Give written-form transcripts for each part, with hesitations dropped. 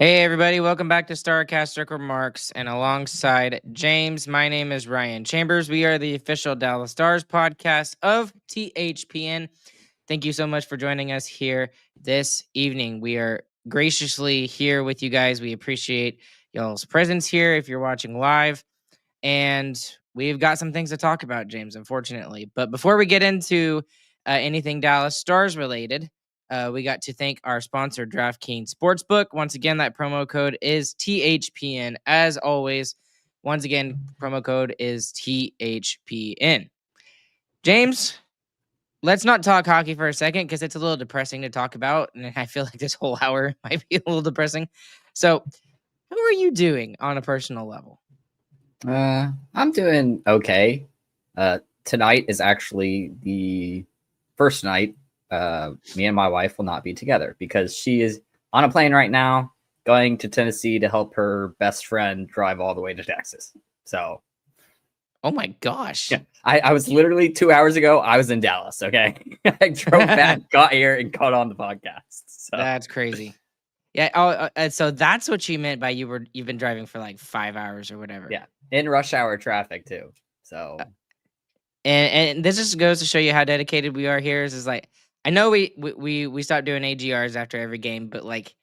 Hey everybody, welcome back to Starcastic Remarks, and alongside James, my name is Ryan Chambers. We are the official Dallas Stars podcast of THPN. Thank you so much for joining us here this evening. We are graciously here with you guys. We appreciate y'all's presence here if you're watching live, and we've got some things to talk about, James, unfortunately. But before we get into anything Dallas Stars related, we got to thank our sponsor, DraftKings Sportsbook. Once again, that promo code is THPN. As always, once again, promo code is THPN. James, let's not talk hockey for a second because it's a little depressing to talk about, and I feel like this whole hour might be a little depressing. So, how are you doing on a personal level? I'm doing okay. Tonight is actually the first night me and my wife will not be together because she is on a plane right now going to Tennessee to help her best friend drive all the way to Texas. So, oh my gosh. Yeah, I was literally 2 hours ago, I was in Dallas, okay? I drove back, got here, and got on the podcast. So. That's crazy. Yeah. So that's what you meant by you've been driving for like 5 hours or whatever. Yeah, in rush hour traffic too. So, and this just goes to show you how dedicated we are here. Is like I know we stopped doing AGRs after every game, but like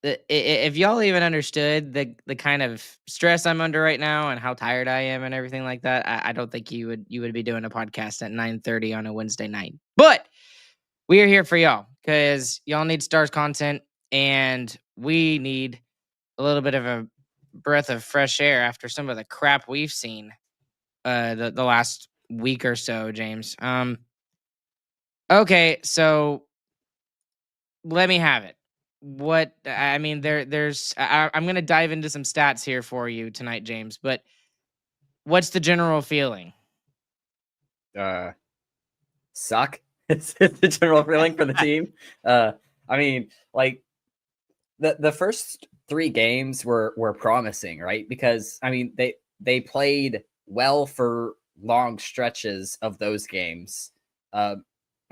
if y'all even understood the kind of stress I'm under right now and how tired I am and everything like that, I don't think you would be doing a podcast at 9:30 on a Wednesday night. But we are here for y'all because y'all need Stars content, and we need a little bit of a breath of fresh air after some of the crap we've seen the last week or so, James. Okay, so let me have it. What I mean, there's I'm gonna dive into some stats here for you tonight, James. But what's the general feeling? Suck. It's the general feeling for the team. I mean, like the first 3 games were promising, right? Because I mean they played well for long stretches of those games.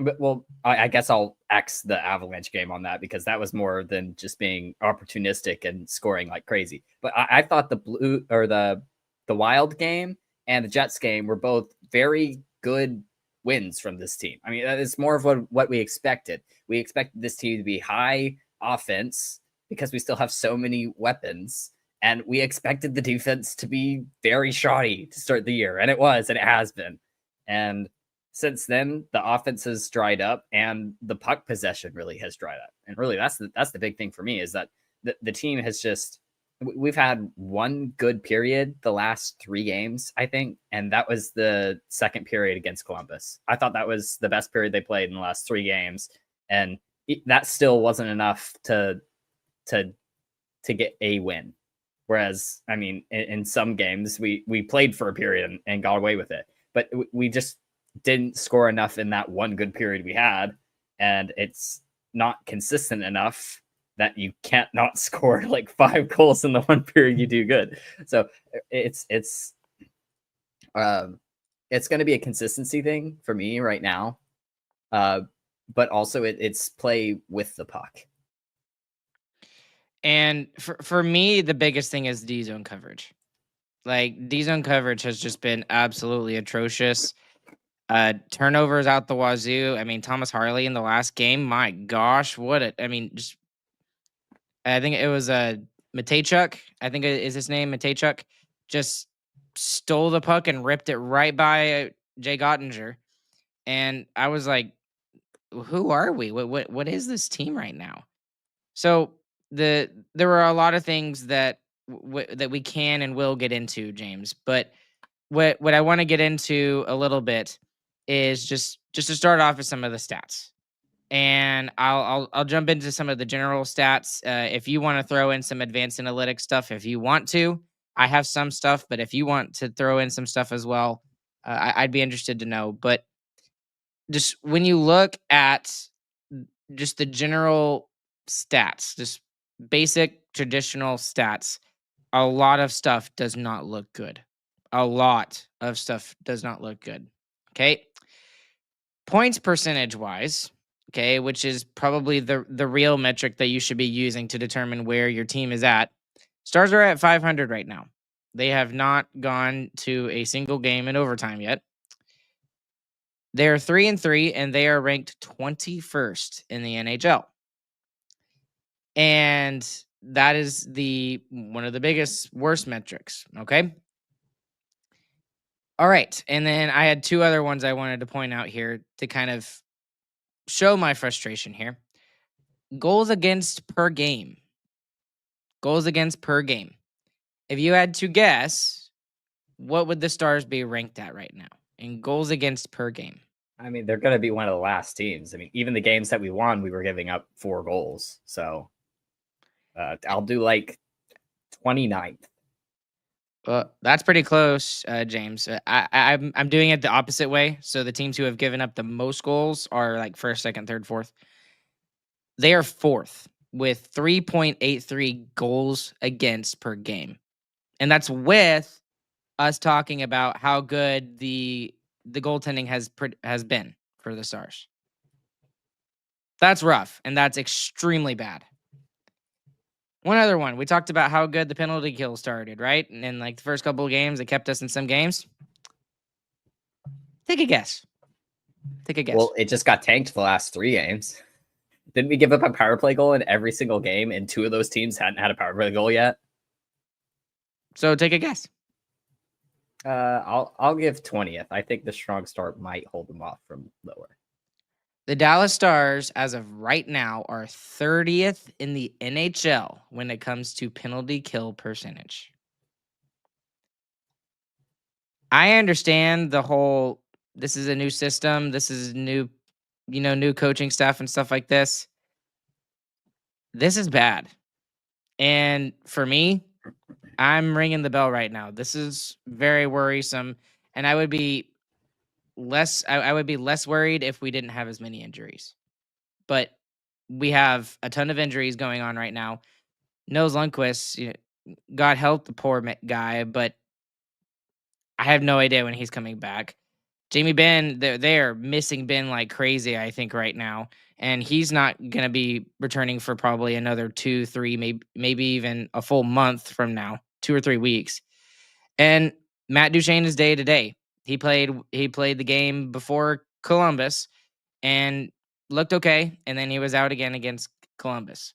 But well, I guess I'll X the Avalanche game on that because that was more than just being opportunistic and scoring like crazy. But I thought the Wild game and the Jets game were both very good wins from this team. I mean, it's more of what we expected. We expected this team to be high offense because we still have so many weapons, and we expected the defense to be very shoddy to start the year, and it was, and it has been. And since then, the offense has dried up and the puck possession really has dried up. And really, that's the big thing for me is that the team has just, we've had one good period the last 3 games, I think. And that was the second period against Columbus. I thought that was the best period they played in the last 3 games. And that still wasn't enough to get a win. Whereas, I mean, in some games, we played for a period and got away with it. But we just didn't score enough in that one good period we had, and it's not consistent enough that you can't not score like 5 goals in the one period you do good. So it's going to be a consistency thing for me right now, but also it's play with the puck. And for me, the biggest thing is D-zone coverage. Like, D-zone coverage has just been absolutely atrocious. Turnovers out the wazoo. I mean, Thomas Harley in the last game, my gosh, I think it was Matejchuk. I think is his name, Matejchuk. Just stole the puck and ripped it right by Jay Gottinger. And I was like, who are we? What is this team right now? So there were a lot of things that that we can and will get into, James. But what I want to get into a little bit is just to start off with some of the stats, and I'll jump into some of the general stats. If you want to throw in some advanced analytics stuff, if you want to, I have some stuff, but if you want to throw in some stuff as well, I'd be interested to know. But just when you look at just the general stats, just basic traditional stats, a lot of stuff does not look good. A lot of stuff does not look good. Okay. Points percentage wise, okay, which is probably the real metric that you should be using to determine where your team is at. Stars are at 500 right now. They have not gone to a single game in overtime yet. They're 3-3 and they are ranked 21st in the NHL. And that is the one of the biggest worst metrics, okay? All right. And then I had two other ones I wanted to point out here to kind of show my frustration here. Goals against per game. Goals against per game. If you had to guess, what would the Stars be ranked at right now in goals against per game? I mean, they're going to be one of the last teams. I mean, even the games that we won, we were giving up 4 goals. So I'll do like 29th. Well, that's pretty close, James. I'm doing it the opposite way. So the teams who have given up the most goals are like first, second, third, fourth. They are fourth with 3.83 goals against per game, and that's with us talking about how good the goaltending has been for the Stars. That's rough, and that's extremely bad. One other one. We talked about how good the penalty kill started, right? And in like the first couple of games, it kept us in some games. Take a guess. Take a guess. Well, it just got tanked the last 3 games. Didn't we give up a power play goal in every single game, and 2 of those teams hadn't had a power play goal yet? So take a guess. I'll give 20th. I think the strong start might hold them off from lower. The Dallas Stars, as of right now, are 30th in the NHL when it comes to penalty kill percentage. I understand the whole, this is a new system, this is new, new coaching staff and stuff like this. This is bad. And for me, I'm ringing the bell right now. This is very worrisome, and I would be less worried if we didn't have as many injuries. But we have a ton of injuries going on right now. Nils Lundqvist, God help the poor guy, but I have no idea when he's coming back. Jamie Benn, they're missing Ben like crazy, I think, right now. And he's not going to be returning for probably another 2, 3, maybe even a full month from now, 2 or 3 weeks. And Matt Duchene is day to day. He played the game before Columbus and looked okay, and then he was out again against Columbus.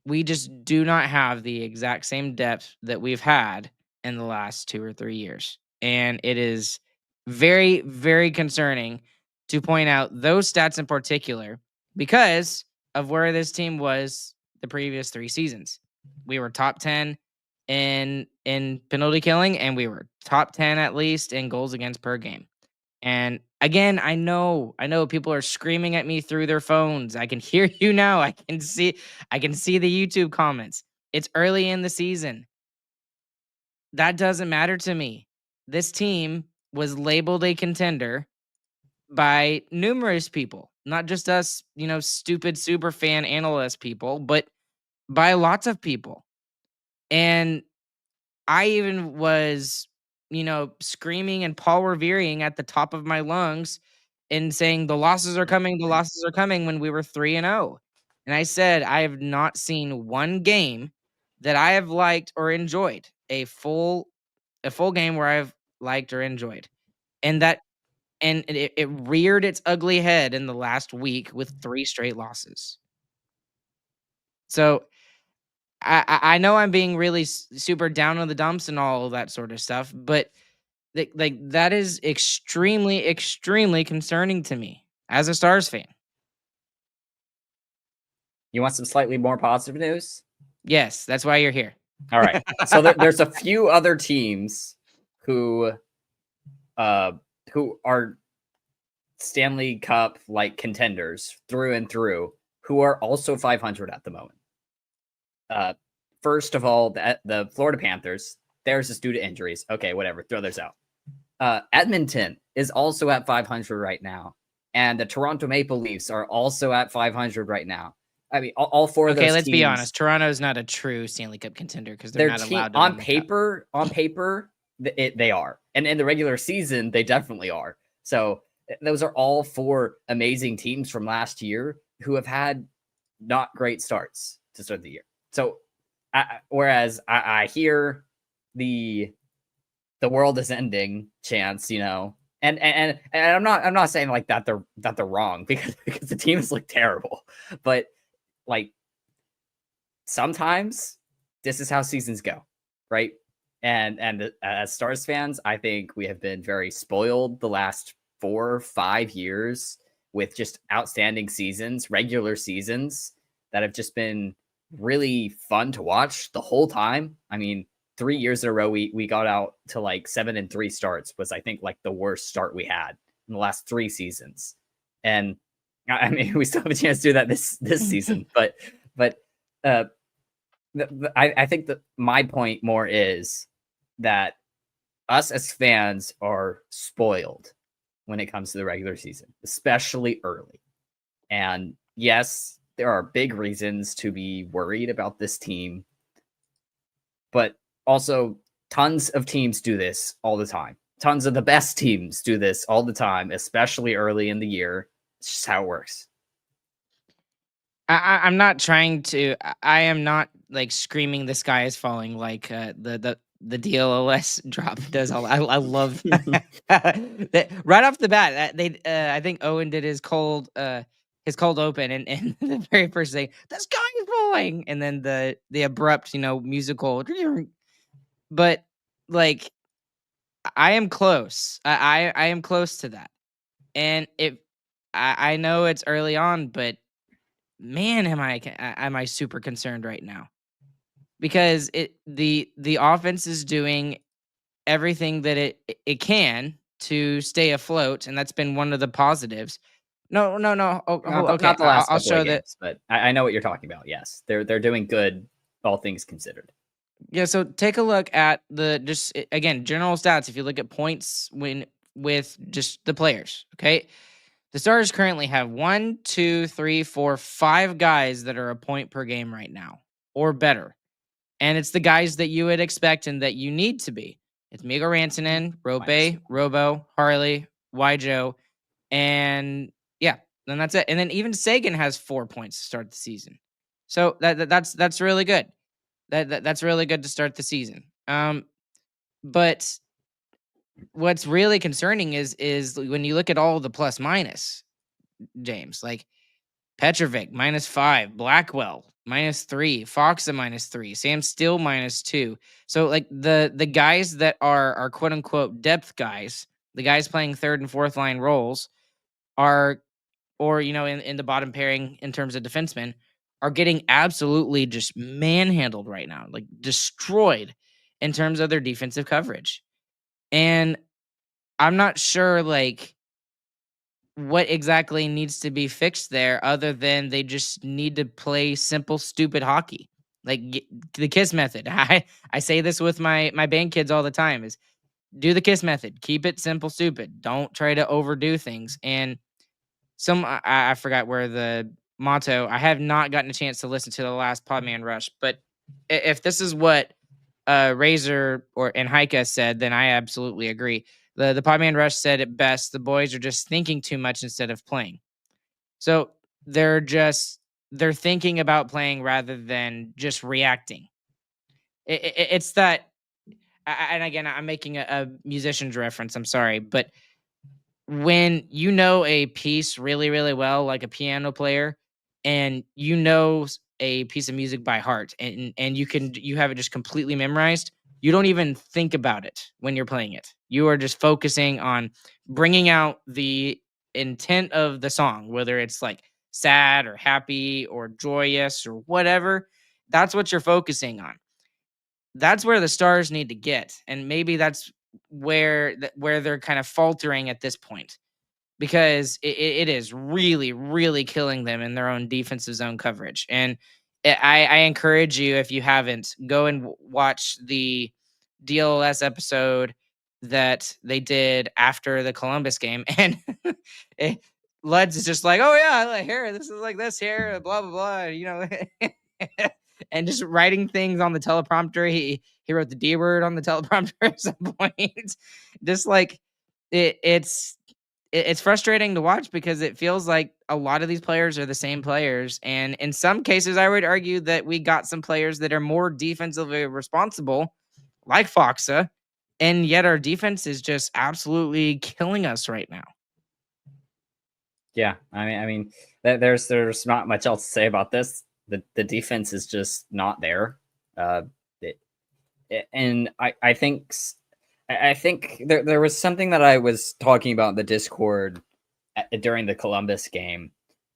We just do not have the exact same depth that we've had in the last 2 or 3 years. And it is very, very concerning to point out those stats in particular because of where this team was the previous 3 seasons. We were top 10 in penalty killing, and we were top 10 at least in goals against per game. And again, I know people are screaming at me through their phones. I can hear you now. I can see the YouTube comments. It's early in the season. That doesn't matter to me. This team was labeled a contender by numerous people, not just us, stupid super fan analyst people, but by lots of people. And I even was, screaming and Paul revering at the top of my lungs and saying the losses are coming when we were 3-0. And I said I have not seen one game that I have liked or enjoyed, a full game where I've liked or enjoyed. And it reared its ugly head in the last week with 3 straight losses. So I know I'm being really super down on the dumps and all of that sort of stuff, but that is extremely, extremely concerning to me as a Stars fan. You want some slightly more positive news? Yes, that's why you're here. All right. So there's a few other teams who are Stanley Cup like contenders through and through who are also 500 at the moment. First of all, the Florida Panthers. Theirs is due to injuries. Okay, whatever. Throw theirs out. Edmonton is also at 500 right now, and the Toronto Maple Leafs are also at 500 right now. I mean, all four of those. Okay, let's teams, be honest. Toronto's not a true Stanley Cup contender because they're not allowed to on win the paper. Cup. On paper, they are, and in the regular season, they definitely are. So those are all four amazing teams from last year who have had not great starts to start the year. So, whereas I hear the world is ending chants, you know, and I'm not saying like that they're wrong because the teams look terrible, but like sometimes this is how seasons go, right? And as Stars fans, I think we have been very spoiled the last 4 or 5 years with just outstanding seasons, regular seasons that have just been really fun to watch the whole time. I mean, 3 years in a row, we got out to like 7-3 starts was I think like the worst start we had in the last 3 seasons. And I mean, we still have a chance to do that this season, but I think that my point more is that us as fans are spoiled when it comes to the regular season, especially early. And yes, there are big reasons to be worried about this team, but also tons of teams do this all the time. Tons of the best teams do this all the time, especially early in the year. It's just how it works. I'm not trying to. I am not like screaming the sky is falling like the DLOS drop does. I love that right off the bat. They I think Owen did his cold open and the very first thing, the sky is falling, and then the abrupt musical. But like I am close. I am close to that, and I know it's early on, but man, am I super concerned right now because the offense is doing everything that it can to stay afloat, and that's been one of the positives. No. Okay, not the last I'll couple show of games, but I know what you're talking about. Yes, they're doing good, all things considered. Yeah, so take a look at again general stats. If you look at points with just the players, okay. The Stars currently have 1, 2, 3, 4, 5 guys that are a point per game right now or better. And it's the guys that you would expect and that you need to be. It's Migo Rantanen, Robe, Robo, Harley, Joe, and yeah, then that's it. And then even Seguin has 4 points to start the season. So that's really good. That's really good to start the season. But what's really concerning is when you look at all the plus minus, James, like Petrovic -5, Blackwell -3, Fox -3, Sam Steele -2. So like the guys that are quote unquote depth guys, the guys playing third and fourth line roles are, or in the bottom pairing in terms of defensemen, are getting absolutely just manhandled right now, like destroyed in terms of their defensive coverage. And I'm not sure like what exactly needs to be fixed there other than they just need to play simple stupid hockey, like the KISS method. I say this with my band kids all the time is do the KISS method, keep it simple stupid, don't try to overdo things. And I forgot where the motto, I have not gotten a chance to listen to the last Podman Rush, but if this is what Razor and Heike said, then I absolutely agree. The Podman Rush said it best. The boys are just thinking too much instead of playing. So they're thinking about playing rather than just reacting. It's that, and again, I'm making a musician's reference. I'm sorry, but when you know a piece really, really well, like a piano player, and a piece of music by heart, and you have it just completely memorized, you don't even think about it when you're playing it. You are just focusing on bringing out the intent of the song, whether it's like sad or happy or joyous or whatever, that's what you're focusing on. That's where the Stars need to get, and maybe that's where they're kind of faltering at this point, because it is really, really killing them in their own defensive zone coverage. And I encourage you, if you haven't, go and watch the DLS episode that they did after the Columbus game. And it, Luds is just like, oh yeah, like, here, this is like this here, blah blah blah, and just writing things on the teleprompter. He wrote the D word on the teleprompter at some point. Just like it's frustrating to watch, because it feels like a lot of these players are the same players. And in some cases, I would argue that we got some players that are more defensively responsible, like Foxa, and yet our defense is just absolutely killing us right now. Yeah, I mean, there's not much else to say about this. The defense is just not there, and I think there was something that I was talking about in the Discord during the Columbus game,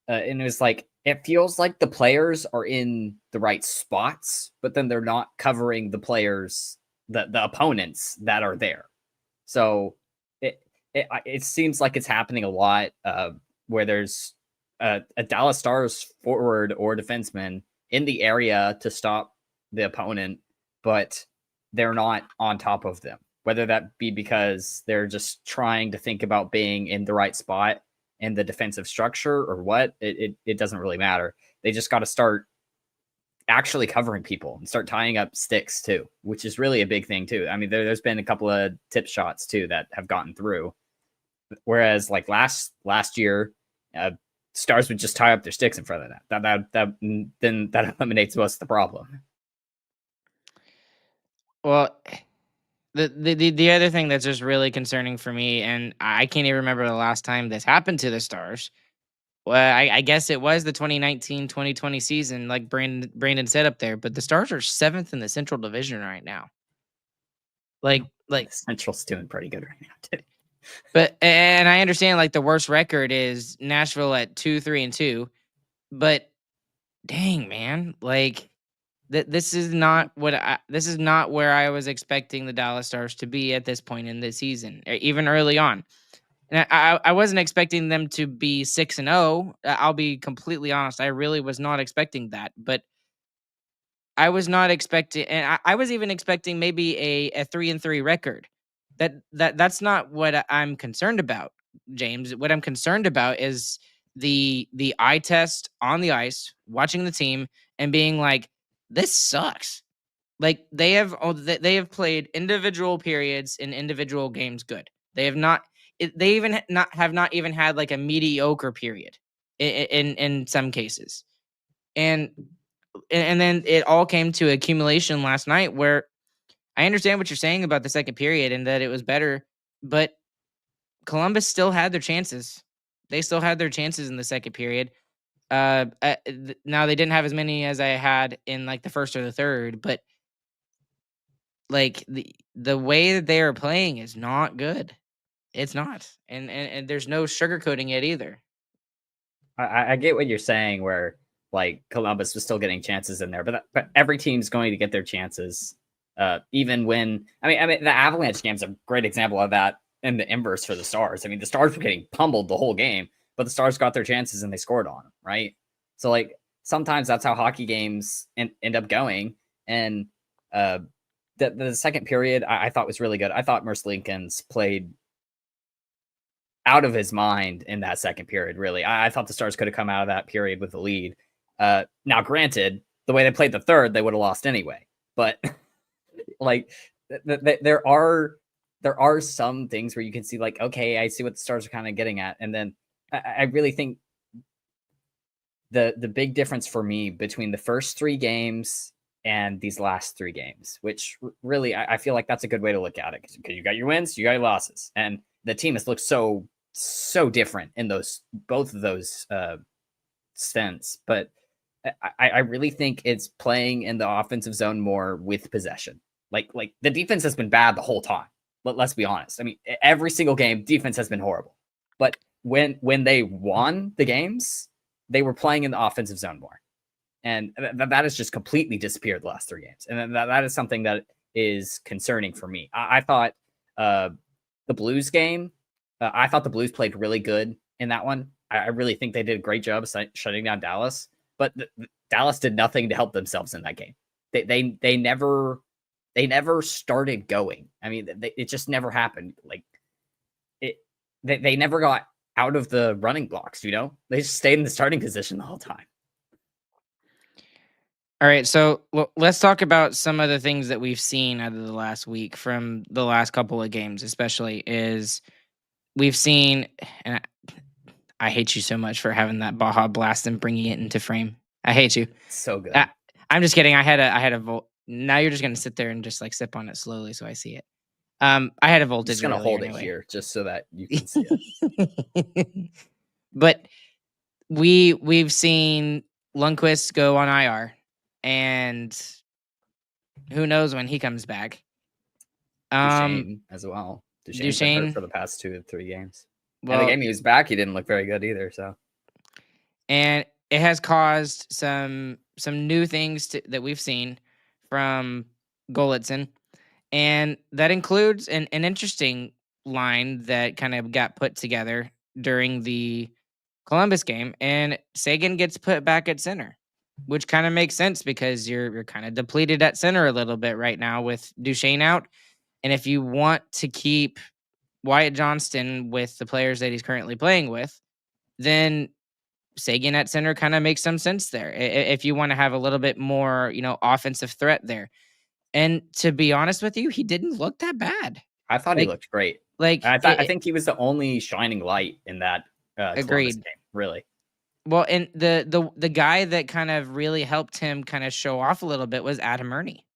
and it was like, it feels like the players are in the right spots, but then they're not covering the players, the opponents that are there. So it seems like it's happening a lot, where there's a Dallas Stars forward or defenseman in the area to stop the opponent, but they're not on top of them. Whether that be because they're just trying to think about being in the right spot in the defensive structure or what, it doesn't really matter. They just got to start actually covering people and start tying up sticks too, which is really a big thing too. I mean, there's been a couple of tip shots too that have gotten through. Whereas like last year, Stars would just tie up their sticks in front of that. Then that eliminates most of the problem. Well, the other thing that's just really concerning for me, and I can't even remember the last time this happened to the Stars. Well, I guess it was the 2019-2020 season, like Brandon said up there. But the Stars are 7th in the Central Division right now. Like Central's doing pretty good right now too. But and I understand, like, the worst record is Nashville at 2-3-2, but dang, man, like this is not where I was expecting the Dallas Stars to be at this point in the season, even early on. And I wasn't expecting them to be 6-0. I'll be completely honest. I really was not expecting that, but I was not expecting, and I was even expecting maybe a 3-3 record. That's not what I'm concerned about, James. What I'm concerned about is the eye test on the ice, watching the team and being like, this sucks. Like they have played individual periods in individual games good. They have not. They even have not even had like a mediocre period in some cases, and then it all came to accumulation last night, where I understand what you're saying about the second period and that it was better, but Columbus still had their chances. They still had their chances in the second period. Now they didn't have as many as I had in like the first or the third, but like the way that they are playing is not good. It's not, and there's no sugarcoating it either. I get what you're saying, where like Columbus was still getting chances in there, but every team's going to get their chances. Even when I mean the Avalanche game's a great example of that, in the inverse for the Stars. I mean, the Stars were getting pummeled the whole game, but the Stars got their chances and they scored on them, right? So like sometimes that's how hockey games end up going. And the second period I thought was really good. I thought Merce Lincoln's played out of his mind in that second period. Really, I thought the Stars could have come out of that period with the lead. Now, granted, the way they played the third, they would have lost anyway. But like there are some things where you can see like, okay, I see what the Stars are kind of getting at. And then I really think the big difference for me between the first 3 games and these last 3 games, which really I feel like that's a good way to look at it, because you got your wins, you got your losses, and the team has looked so different in both of those stints. But I really think it's playing in the offensive zone more with possession. Like the defense has been bad the whole time. Let's be honest. I mean, every single game, defense has been horrible. But when they won the games, they were playing in the offensive zone more. And that has just completely disappeared the last 3 games. And that is something that is concerning for me. I thought the Blues game, I thought the Blues played really good in that one. I really think they did a great job shutting down Dallas. But Dallas did nothing to help themselves in that game. They never started going. I mean, it just never happened. Like they never got out of the running blocks. You know, they just stayed in the starting position the whole time. All right, so let's talk about some of the things that we've seen out of the last week from the last couple of games, especially is we've seen, and I hate you so much for having that Baja Blast and bringing it into frame. I hate you. So good. I'm just kidding. I had a volt. Now you're just gonna sit there and just like sip on it slowly so I see it. I had a voltage. I'm just gonna hold it here just so that you can see it. But we've seen Lundqvist go on IR. And who knows when he comes back? Duchesne as well. Duchesne's been hurt for the past 2 to 3 games. Well, and the game he was back, he didn't look very good either. So, and it has caused some new things that we've seen from Gulutzan, and that includes an interesting line that kind of got put together during the Columbus game, and Seguin gets put back at center. Which kind of makes sense because you're kind of depleted at center a little bit right now with Duchesne out. And if you want to keep Wyatt Johnston with the players that he's currently playing with, then Seguin at center kind of makes some sense there. If you want to have a little bit more, offensive threat there. And to be honest with you, he didn't look that bad. I thought he looked great. Like I think he was the only shining light in that Columbus game, really. Well, and the guy that kind of really helped him kind of show off a little bit was Adam Ernie.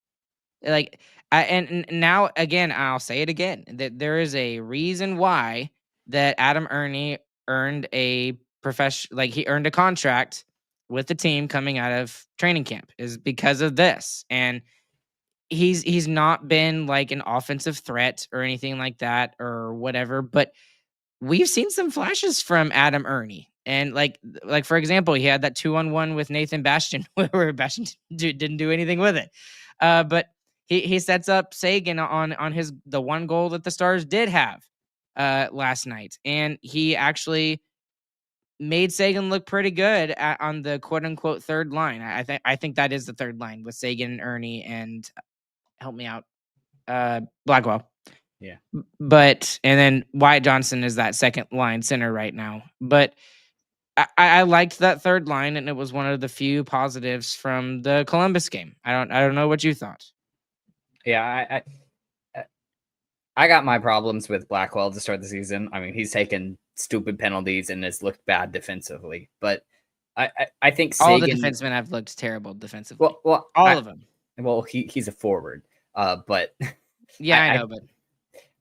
And now again, I'll say it again, that there is a reason why that Adam Ernie earned a he earned a contract with the team coming out of training camp is because of this. And he's not been like an offensive threat or anything like that or whatever, but we've seen some flashes from Adam Ernie. And like for example, he had that 2-on-1 with Nathan Bastian where Bastian didn't do anything with it. But he sets up Seguin on the one goal that the Stars did have last night. And he actually made Seguin look pretty good on the quote unquote third line. I think that is the third line with Seguin, Ernie, and help me out, Blackwell. Yeah. But and then Wyatt Johnston is that second line center right now. But I liked that third line, and it was one of the few positives from the Columbus game. I don't know what you thought. Yeah, I got my problems with Blackwell to start the season. I mean, he's taken stupid penalties and has looked bad defensively. But I think all the defensemen have looked terrible defensively. Well, all of them. Well, he's a forward. But yeah, I know. But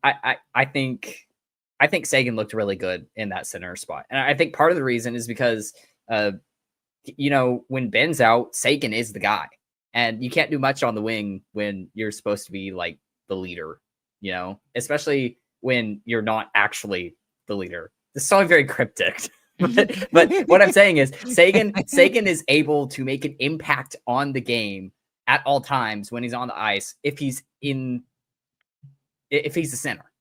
I think Seguin looked really good in that center spot. And I think part of the reason is because, when Ben's out, Seguin is the guy. And you can't do much on the wing when you're supposed to be like the leader, especially when you're not actually the leader. This is all very cryptic. but what I'm saying is Seguin is able to make an impact on the game at all times when he's on the ice if he's the center,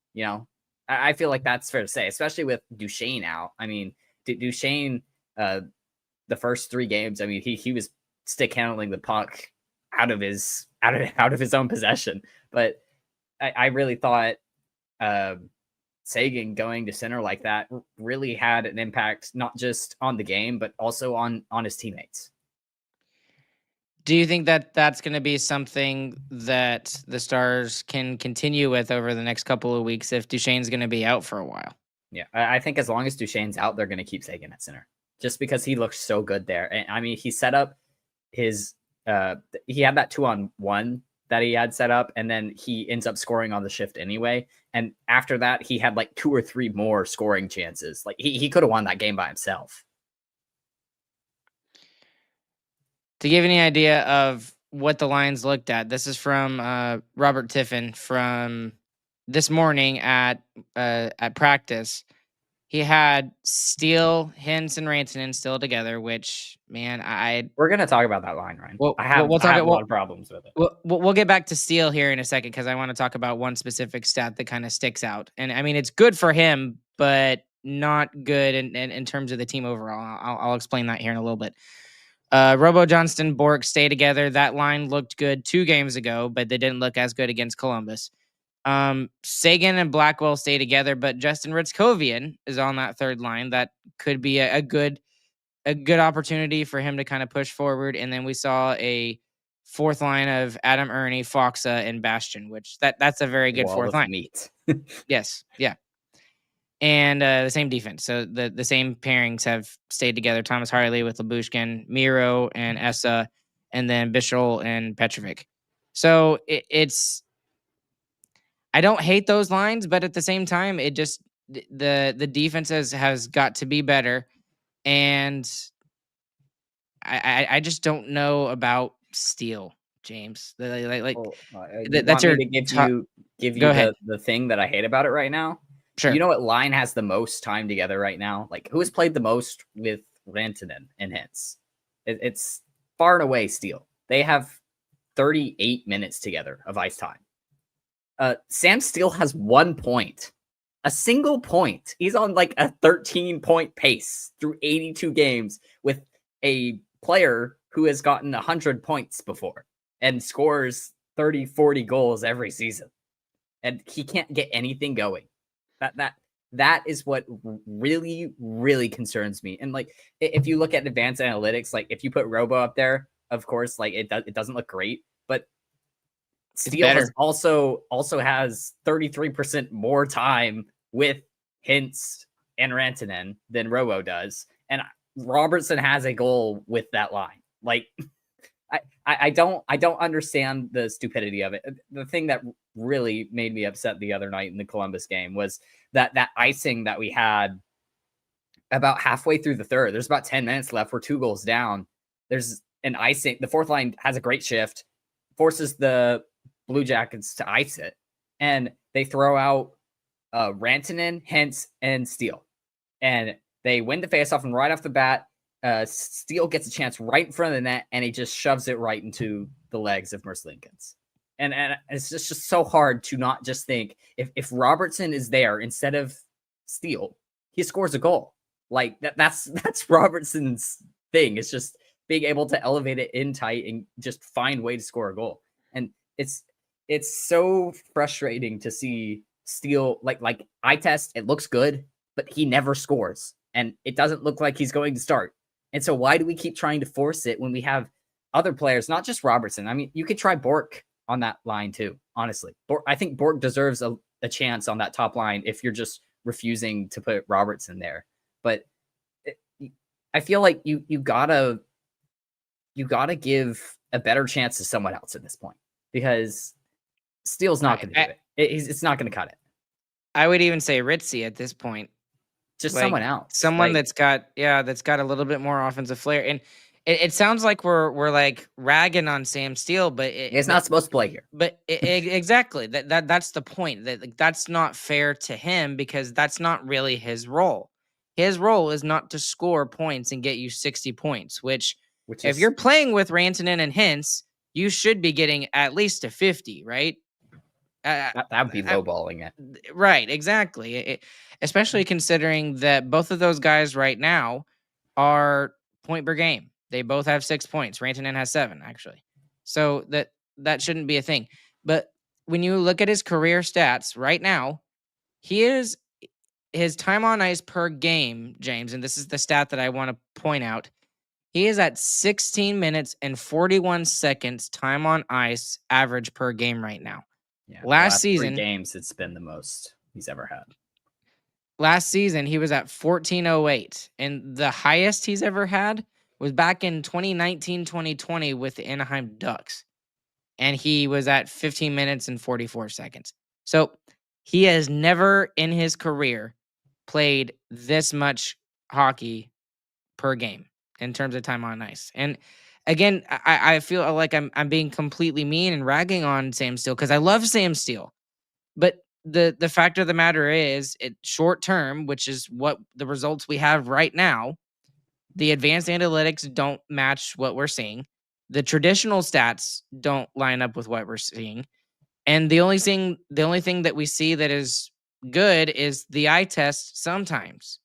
I feel like that's fair to say, especially with Duchesne out. I mean, Duchesne, the first 3 games, I mean, he was stick handling the puck out of his own possession. But I really thought Seguin going to center like that really had an impact, not just on the game, but also on his teammates. Do you think that that's going to be something that the Stars can continue with over the next couple of weeks if Duchesne's going to be out for a while? Yeah, I think as long as Duchesne's out, they're going to keep Seguin at center just because he looks so good there. And I mean, he set up his he had that 2-on-1 that he had set up, and then he ends up scoring on the shift anyway. And after that, he had like 2 or 3 more scoring chances. Like he could have won that game by himself. To give any idea of what the lines looked at, this is from Robert Tiffin from this morning at practice. He had Steele, Hintz, and Rantanen still together, which, man, We're gonna talk about that line, Ryan. Well, I have we'll I talk. have a lot of problems with it. We'll get back to Steele here in a second because I want to talk about one specific stat that kind of sticks out, and I mean it's good for him, but not good in terms of the team overall. I'll explain that here in a little bit. Robo Johnston, Bork stay together. That line looked good 2 games ago, but they didn't look as good against Columbus. Seguin and Blackwell stay together, but Justin Ritzkovian is on that third line. That could be a good opportunity for him to kind of push forward. And then we saw a fourth line of Adam Ernie, Foxa, and Bastion, which that's a very good Wall fourth of line. meat. Yes, yeah. And the same defense. So the same pairings have stayed together. Thomas Harley with Labushkin, Miro and Essa, and then Bichel and Petrovic. So it's I don't hate those lines, but at the same time, it just the defense has got to be better. And I just don't know about Steele, James. That's your to give Go you ahead. the thing that I hate about it right now. Sure. You know what line has the most time together right now? Like who has played the most with Rantanen and Hintz? It's far and away Steele. They have 38 minutes together of ice time. Sam Steele has 1 point. A single point. He's on like a 13-point pace through 82 games with a player who has gotten 100 points before and scores 30, 40 goals every season. And he can't get anything going. That is what really, really concerns me. And like, if you look at advanced analytics, like if you put Robo up there, of course, like it doesn't look great, but Steele has also has 33% more time with Hintz and Rantanen than Robo does. And Robertson has a goal with that line. Like I don't understand the stupidity of it. The thing that really made me upset the other night in the Columbus game was that icing that we had about halfway through the third. There's about 10 minutes left. We're 2 goals down. There's an icing. The fourth line has a great shift, forces the Blue Jackets to ice it, and they throw out Rantanen, Hintz, and Steele. And they win the faceoff, and right off the bat, Steele gets a chance right in front of the net, and he just shoves it right into the legs of Merzlikins. And it's just so hard to not just think if Robertson is there instead of Steele, he scores a goal. Like that's Robertson's thing. It's just being able to elevate it in tight and just find way to score a goal. And it's so frustrating to see Steele like eye test. It looks good, but he never scores, and it doesn't look like he's going to start. And so why do we keep trying to force it when we have other players, not just Robertson? I mean, you could try Bork on that line too, honestly. I think Bork deserves a chance on that top line if you're just refusing to put Robertson there. But I feel like you gotta give a better chance to someone else at this point, because Steele's not going to do it. It's not going to cut it. I would even say Ritzy at this point. Just someone else. Someone that's got a little bit more offensive flair. And it sounds like we're like ragging on Sam Steele, but it's not supposed to play here. But exactly. That's the point. That's not fair to him, because that's not really his role. His role is not to score points and get you 60 points, which if you're playing with Rantanen and Hintz, you should be getting at least a 50, right? That would be lowballing it. Right, exactly. Especially considering that both of those guys right now are point per game. They both have 6 points. Rantanen has 7, actually. So that shouldn't be a thing. But when you look at his career stats right now, his time on ice per game, James, and this is the stat that I want to point out, he is at 16 minutes and 41 seconds time on ice average per game right now. Yeah, last season, 3 games, it's been the most he's ever had. Last season, he was at 1408, and the highest he's ever had was back in 2019-2020 with the Anaheim Ducks, and he was at 15 minutes and 44 seconds. So he has never in his career played this much hockey per game in terms of time on ice. And again, I feel like I'm being completely mean and ragging on Sam Steele, because I love Sam Steele, but the fact of the matter is, it short term, which is what the results we have right now, the advanced analytics don't match what we're seeing. The traditional stats don't line up with what we're seeing. And the only thing that we see that is good is the eye test sometimes.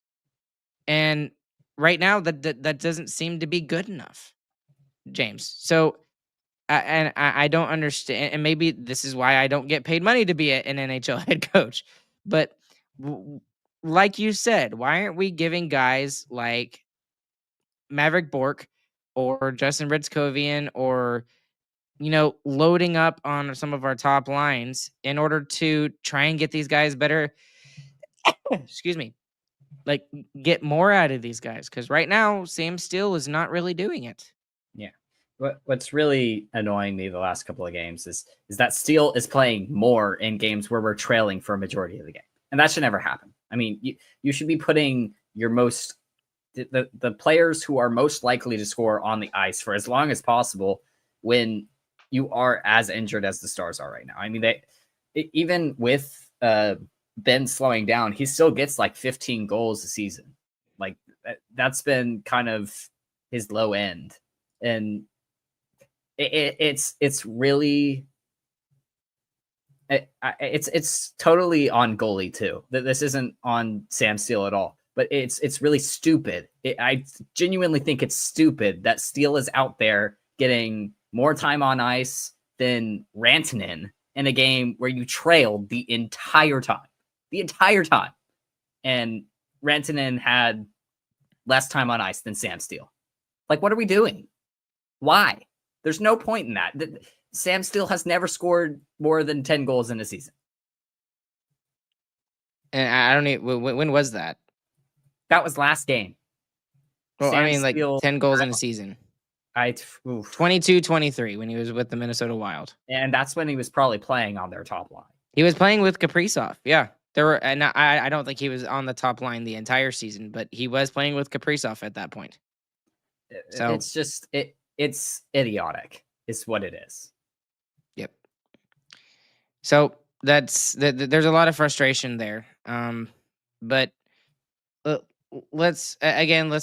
And right now that doesn't seem to be good enough, James. So I don't understand, and maybe this is why I don't get paid money to be an NHL head coach. But like you said, why aren't we giving guys like Maverick Bork or Justin Ritzkovian, or loading up on some of our top lines in order to try and get these guys better? Excuse me. Like, get more out of these guys, because right now Sam Steele is not really doing it. Yeah. What's really annoying me the last couple of games is that Steele is playing more in games where we're trailing for a majority of the game, and that should never happen. I mean, you should be putting your the players who are most likely to score on the ice for as long as possible when you are as injured as the Stars are right now. I mean, even with Ben slowing down, he still gets like 15 goals a season. Like that's been kind of his low end, and it's really it's totally on goalie too. This isn't on Sam Steele at all, but it's really stupid. I genuinely think it's stupid that Steele is out there getting more time on ice than Rantanen in a game where you trailed the entire time, and Rantanen had less time on ice than Sam Steele. Like, what are we doing? Why? There's no point in that. Sam Steele has never scored more than 10 goals in a season. And I don't even, when was that? That was last game. Well, Sam like Steele, 10 goals in a season. 22-23 when he was with the Minnesota Wild. And that's when he was probably playing on their top line. He was playing with Kaprizov. Yeah. And I don't think he was on the top line the entire season, but he was playing with Kaprizov at that point. So it's just it's idiotic is what it is. Yep. So there's a lot of frustration there. But let's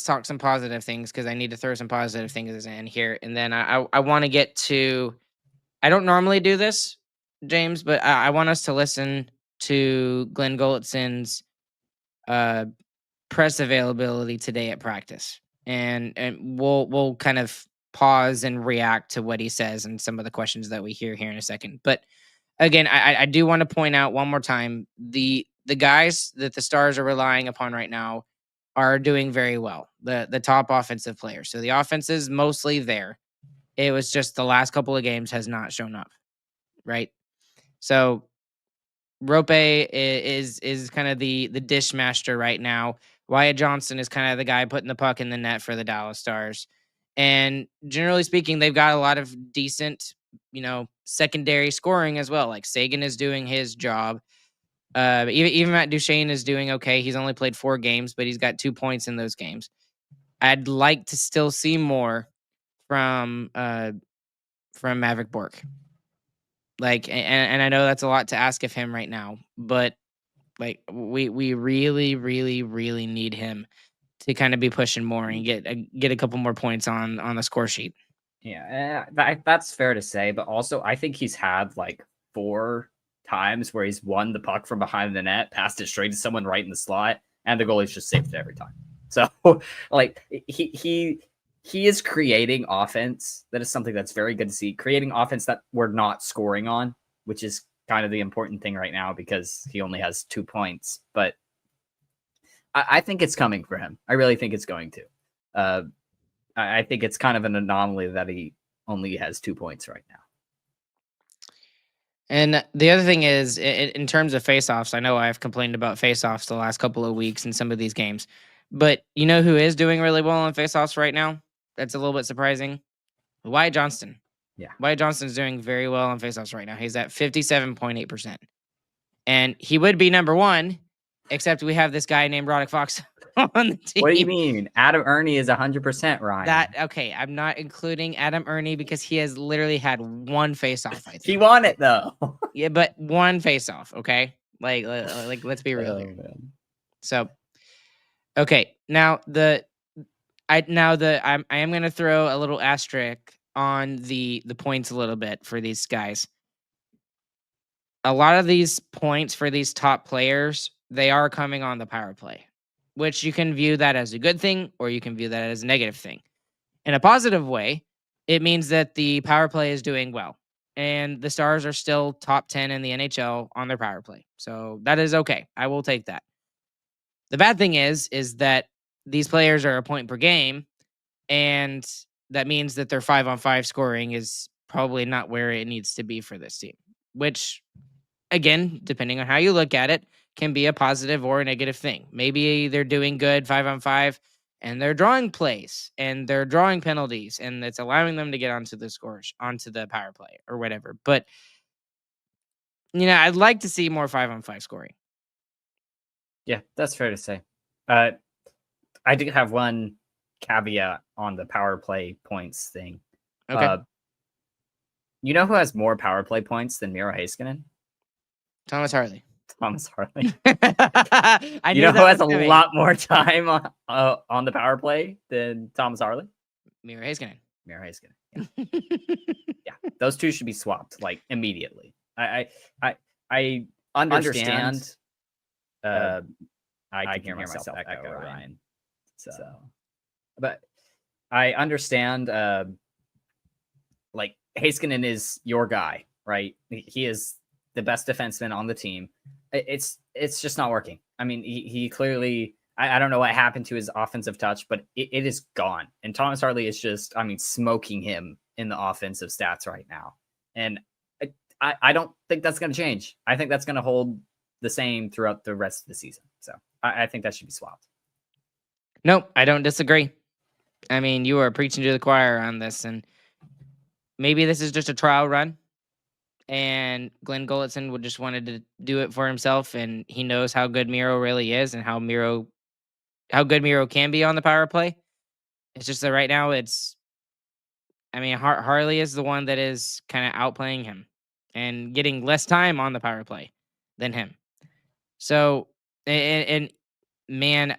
talk some positive things, because I need to throw some positive things in here. And then I want to get to, I don't normally do this, James, but I want us to listen to Glen Gulutzan's press availability today at practice. And we'll kind of pause and react to what he says and some of the questions that we hear here in a second. But again, I do want to point out one more time, the guys that the Stars are relying upon right now are doing very well. The top offensive players. So the offense is mostly there. It was just the last couple of games has not shown up, right? So Rope is kind of the dish master right now. Wyatt Johnston is kind of the guy putting the puck in the net for the Dallas Stars. And generally speaking, they've got a lot of decent, secondary scoring as well. Like Seguin is doing his job. Even Matt Duchene is doing okay. He's only played 4 games, but he's got 2 points in those games. I'd like to still see more from Maverick Bork. Like, and I know that's a lot to ask of him right now, but like we really, really, really need him to kind of be pushing more and get a couple more points on the score sheet. Yeah, that's fair to say, but also I think he's had like 4 times where he's won the puck from behind the net, passed it straight to someone right in the slot, and the goalie's just saved it every time. So like he is creating offense. That is something that's very good to see. Creating offense that we're not scoring on, which is kind of the important thing right now because he only has 2 points. But I think it's coming for him. I really think it's going to. I think it's kind of an anomaly that he only has 2 points right now. And the other thing is, in terms of faceoffs, I know I've complained about faceoffs the last couple of weeks in some of these games, but you know who is doing really well on faceoffs right now? That's a little bit surprising. Wyatt Johnston. Yeah. Wyatt Johnston's doing very well on faceoffs right now. He's at 57.8%. And he would be number 1, except we have this guy named Roddick Fox on the team. What do you mean? Adam Ernie is 100%, Ryan. Okay, I'm not including Adam Ernie because he has literally had 1 faceoff. I think he won it though. Yeah, but 1 faceoff. Okay, Like let's be real here. Man. So, okay, now I am going to throw a little asterisk on the points a little bit for these guys. A lot of these points for these top players, they are coming on the power play, which you can view that as a good thing or you can view that as a negative thing. In a positive way, it means that the power play is doing well and the Stars are still top 10 in the NHL on their power play. So that is okay. I will take that. The bad thing is that these players are a point per game, and that means that their 5-on-5 scoring is probably not where it needs to be for this team, which, again, depending on how you look at it, can be a positive or a negative thing. Maybe they're doing good 5-on-5 and they're drawing plays and they're drawing penalties and it's allowing them to get onto the scores, onto the power play or whatever. But, I'd like to see more 5-on-5 scoring. Yeah, that's fair to say. I do have one caveat on the power play points thing. Okay. You know who has more power play points than Miro Heiskanen? Thomas Harley. Thomas Harley. I you knew know that who has was a coming. lot more time on the power play than Thomas Harley? Miro Heiskanen. Miro Heiskanen. Yeah. Yeah, those two should be swapped like immediately. I understand. I can hear myself echo, Ryan. So, but I understand. Like Heiskanen is your guy, right? He is the best defenseman on the team. It's just not working. I mean, he clearly. I don't know what happened to his offensive touch, but it is gone. And Thomas Harley is just, smoking him in the offensive stats right now. And I don't think that's going to change. I think that's going to hold the same throughout the rest of the season. So I think that should be swapped. Nope, I don't disagree. I mean, you are preaching to the choir on this, and maybe this is just a trial run. And Glen Gulutzan would just wanted to do it for himself, and he knows how good Miro really is and how good Miro can be on the power play. It's just that right now Harley is the one that is kind of outplaying him and getting less time on the power play than him. So, and man,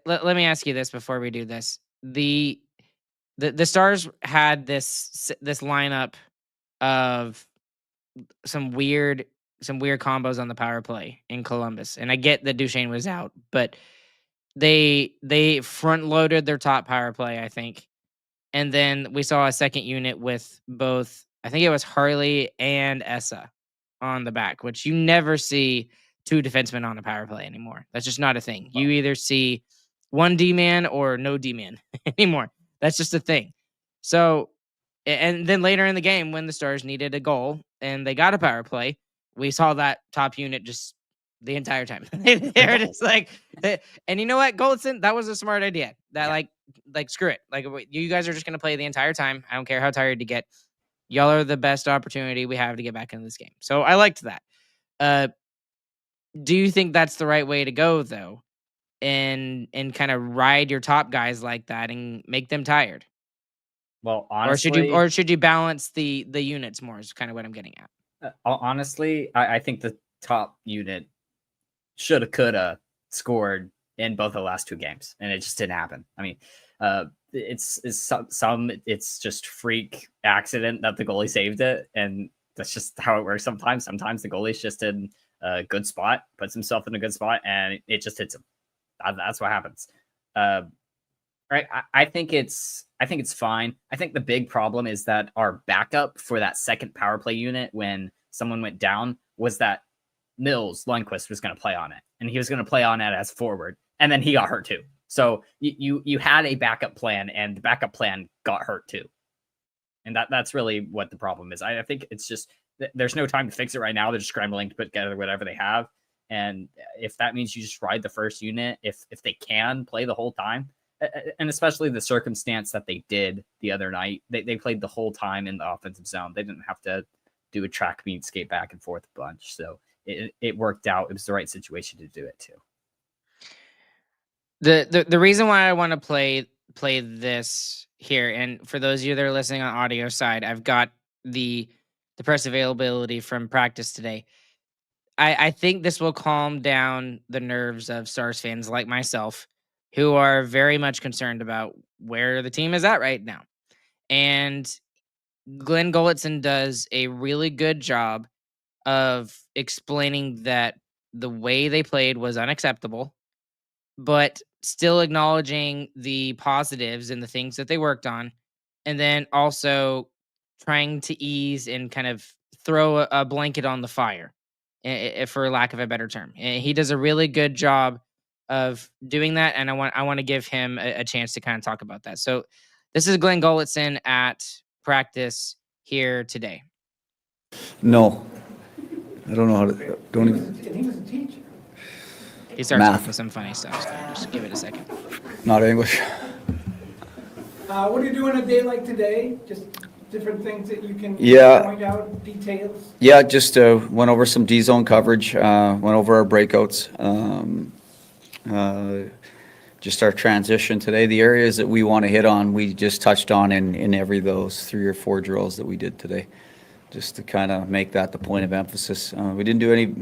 let me ask you this before we do this. The Stars had this lineup of some weird combos on the power play in Columbus. And I get that Duchesne was out, but they front loaded their top power play, I think. And then we saw a second unit with both, I think it was Harley and Essa on the back, which you never see two defensemen on a power play anymore. That's just not a thing. You either see one D-man or no D-man anymore. That's just a thing. So, and then later in the game, when the Stars needed a goal and they got a power play, we saw that top unit just the entire time. They're just like, and you know what, Gulutzan, that was a smart idea. That like screw it. Like you guys are just gonna play the entire time. I don't care how tired you get. Y'all are the best opportunity we have to get back into this game. So I liked that. Do you think that's the right way to go though? And kind of ride your top guys like that and make them tired? Well, honestly, or should you balance the units more? Is kind of what I'm getting at. Honestly, I think the top unit shoulda, coulda scored in both the last two games, and it just didn't happen. I mean, it's just freak accident that the goalie saved it, and that's just how it works sometimes. Sometimes the goalie's just in a good spot, puts himself in a good spot, and it just hits him. That's what happens. Right? I think it's fine. I think the big problem is that our backup for that second power play unit when someone went down was that Mills Lundqvist was going to play on it, and he was going to play on it as forward, and then he got hurt too. So you had a backup plan, and the backup plan got hurt too, and that's really what the problem is. I think it's just there's no time to fix it right now. They're just scrambling to put together whatever they have, and if that means you just ride the first unit, if they can play the whole time, and especially the circumstance that they did the other night, they played the whole time in the offensive zone. They didn't have to do a track meet, skate back and forth a bunch, so it worked out. It was the right situation to do it too. The reason why I want to play this here, and for those of you that are listening on audio side, I've got the press availability from practice today. I think this will calm down the nerves of Stars fans like myself, who are very much concerned about where the team is at right now. And Glen Gulutzan does a really good job of explaining that the way they played was unacceptable, but still acknowledging the positives and the things that they worked on, and then also trying to ease and kind of throw a blanket on the fire, for lack of a better term. And he does a really good job of doing that, and I want to give him a chance to kind of talk about that. So, this is Glen Gulutzan at practice here today. No, I don't know how to. Don't even. And he was a teacher. He starts Math. off with some funny stuff. So just give it a second. Not English. What do you do on a day like today? Just different things that you can Yeah. point out, details? Yeah, just went over some D zone coverage. Went over our breakouts. Just our transition today. The areas that we want to hit on, we just touched on in every of those 3 or 4 drills that we did today, just to kind of make that the point of emphasis. We didn't do any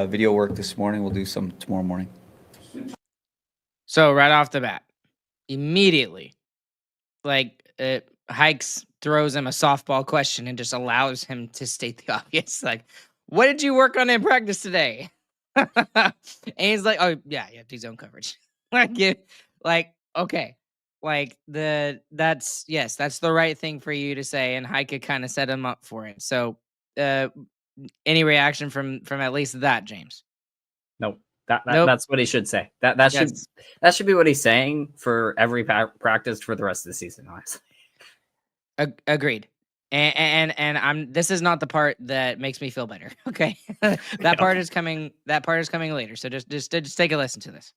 video work this morning. We'll do some tomorrow morning. So right off the bat, immediately, like Hikes throws him a softball question and just allows him to state the obvious. Like, what did you work on in practice today? And he's like, oh yeah, D-zone coverage. Like, okay. Like that's the right thing for you to say, and Heike kind of set him up for it. So any reaction from at least that, James? Nope. Nope. That's what he should say. That should be what he's saying for every practice for the rest of the season, honestly. Agreed. And this is not the part that makes me feel better. Okay. That part is coming later. So just take a listen to this.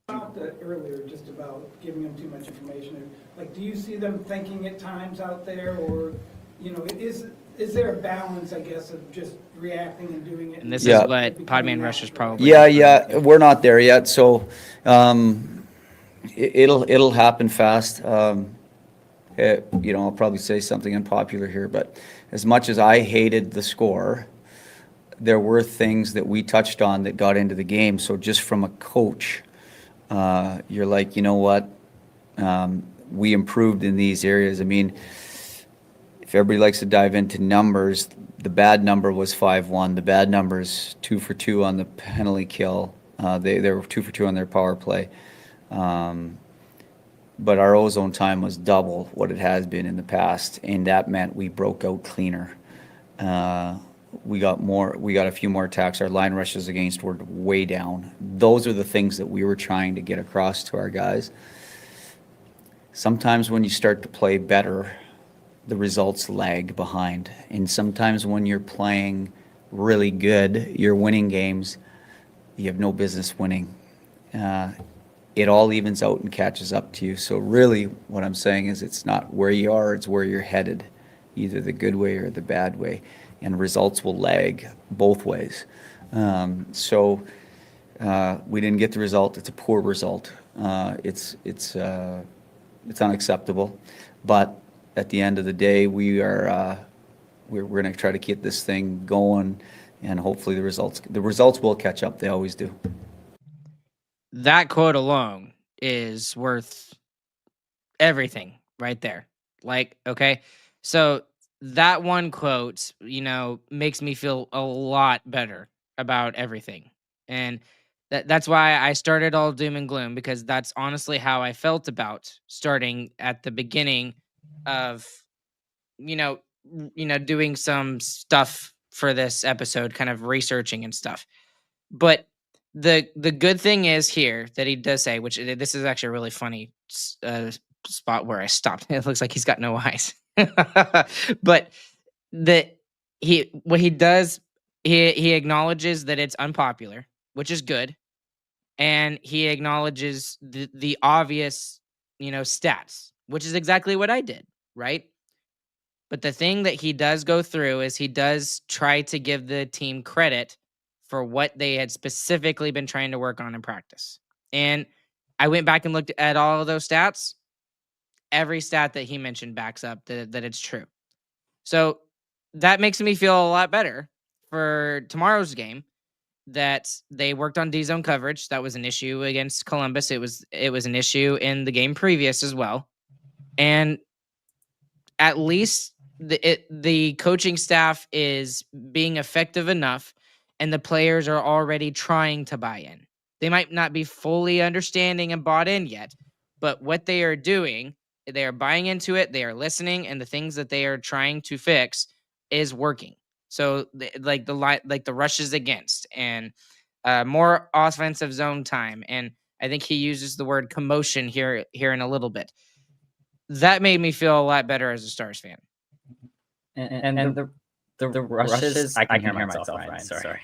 Talked earlier just about giving them too much information. Like, do you see them thinking at times out there, or is there a balance, I guess, of just reacting and doing it? And this Yeah. is what Podman Rush is probably. Yeah, we're not there yet, so it'll happen fast. I'll probably say something unpopular here, but as much as I hated the score, there were things that we touched on that got into the game. So just from a coach, you're like, you know what? We improved in these areas. I mean, if everybody likes to dive into numbers, the bad number was 5-1. The bad number's 2 for 2 on the penalty kill. They were 2 for 2 on their power play. But our ozone time was double what it has been in the past, and that meant we broke out cleaner. We got a few more attacks. Our line rushes against were way down. Those are the things that we were trying to get across to our guys. Sometimes when you start to play better, the results lag behind. And sometimes when you're playing really good, you're winning games, you have no business winning. It all evens out and catches up to you. So really what I'm saying is it's not where you are, it's where you're headed, either the good way or the bad way. And results will lag both ways. So we didn't get the result. It's a poor result. It's unacceptable. But at the end of the day, we're going to try to keep this thing going, and hopefully the results will catch up. They always do. That quote alone is worth everything right there. Like, okay, so that one quote, makes me feel a lot better about everything. And that's why I started all doom and gloom, because that's honestly how I felt about starting at the beginning of, doing some stuff for this episode, kind of researching and stuff. But the good thing is here that he does say, which this is actually a really funny spot where I stopped. It looks like he's got no eyes. But what he does, he acknowledges that it's unpopular, which is good, and he acknowledges the obvious, stats, which is exactly what I did, right? But the thing that he does go through is he does try to give the team credit for what they had specifically been trying to work on in practice. And I went back and looked at all of those stats. Every stat that he mentioned backs up that it's true. So that makes me feel a lot better for tomorrow's game that they worked on D-zone coverage. That was an issue against Columbus. It was an issue in the game previous as well. And at least the coaching staff is being effective enough, and the players are already trying to buy in. They might not be fully understanding and bought in yet, but what they are doing, they are buying into it, they are listening, and the things that they are trying to fix is working. So like the rushes against and more offensive zone time, and I think he uses the word commotion here in a little bit. That made me feel a lot better as a Stars fan. And the rushes, I can hear myself, Ryan. Sorry.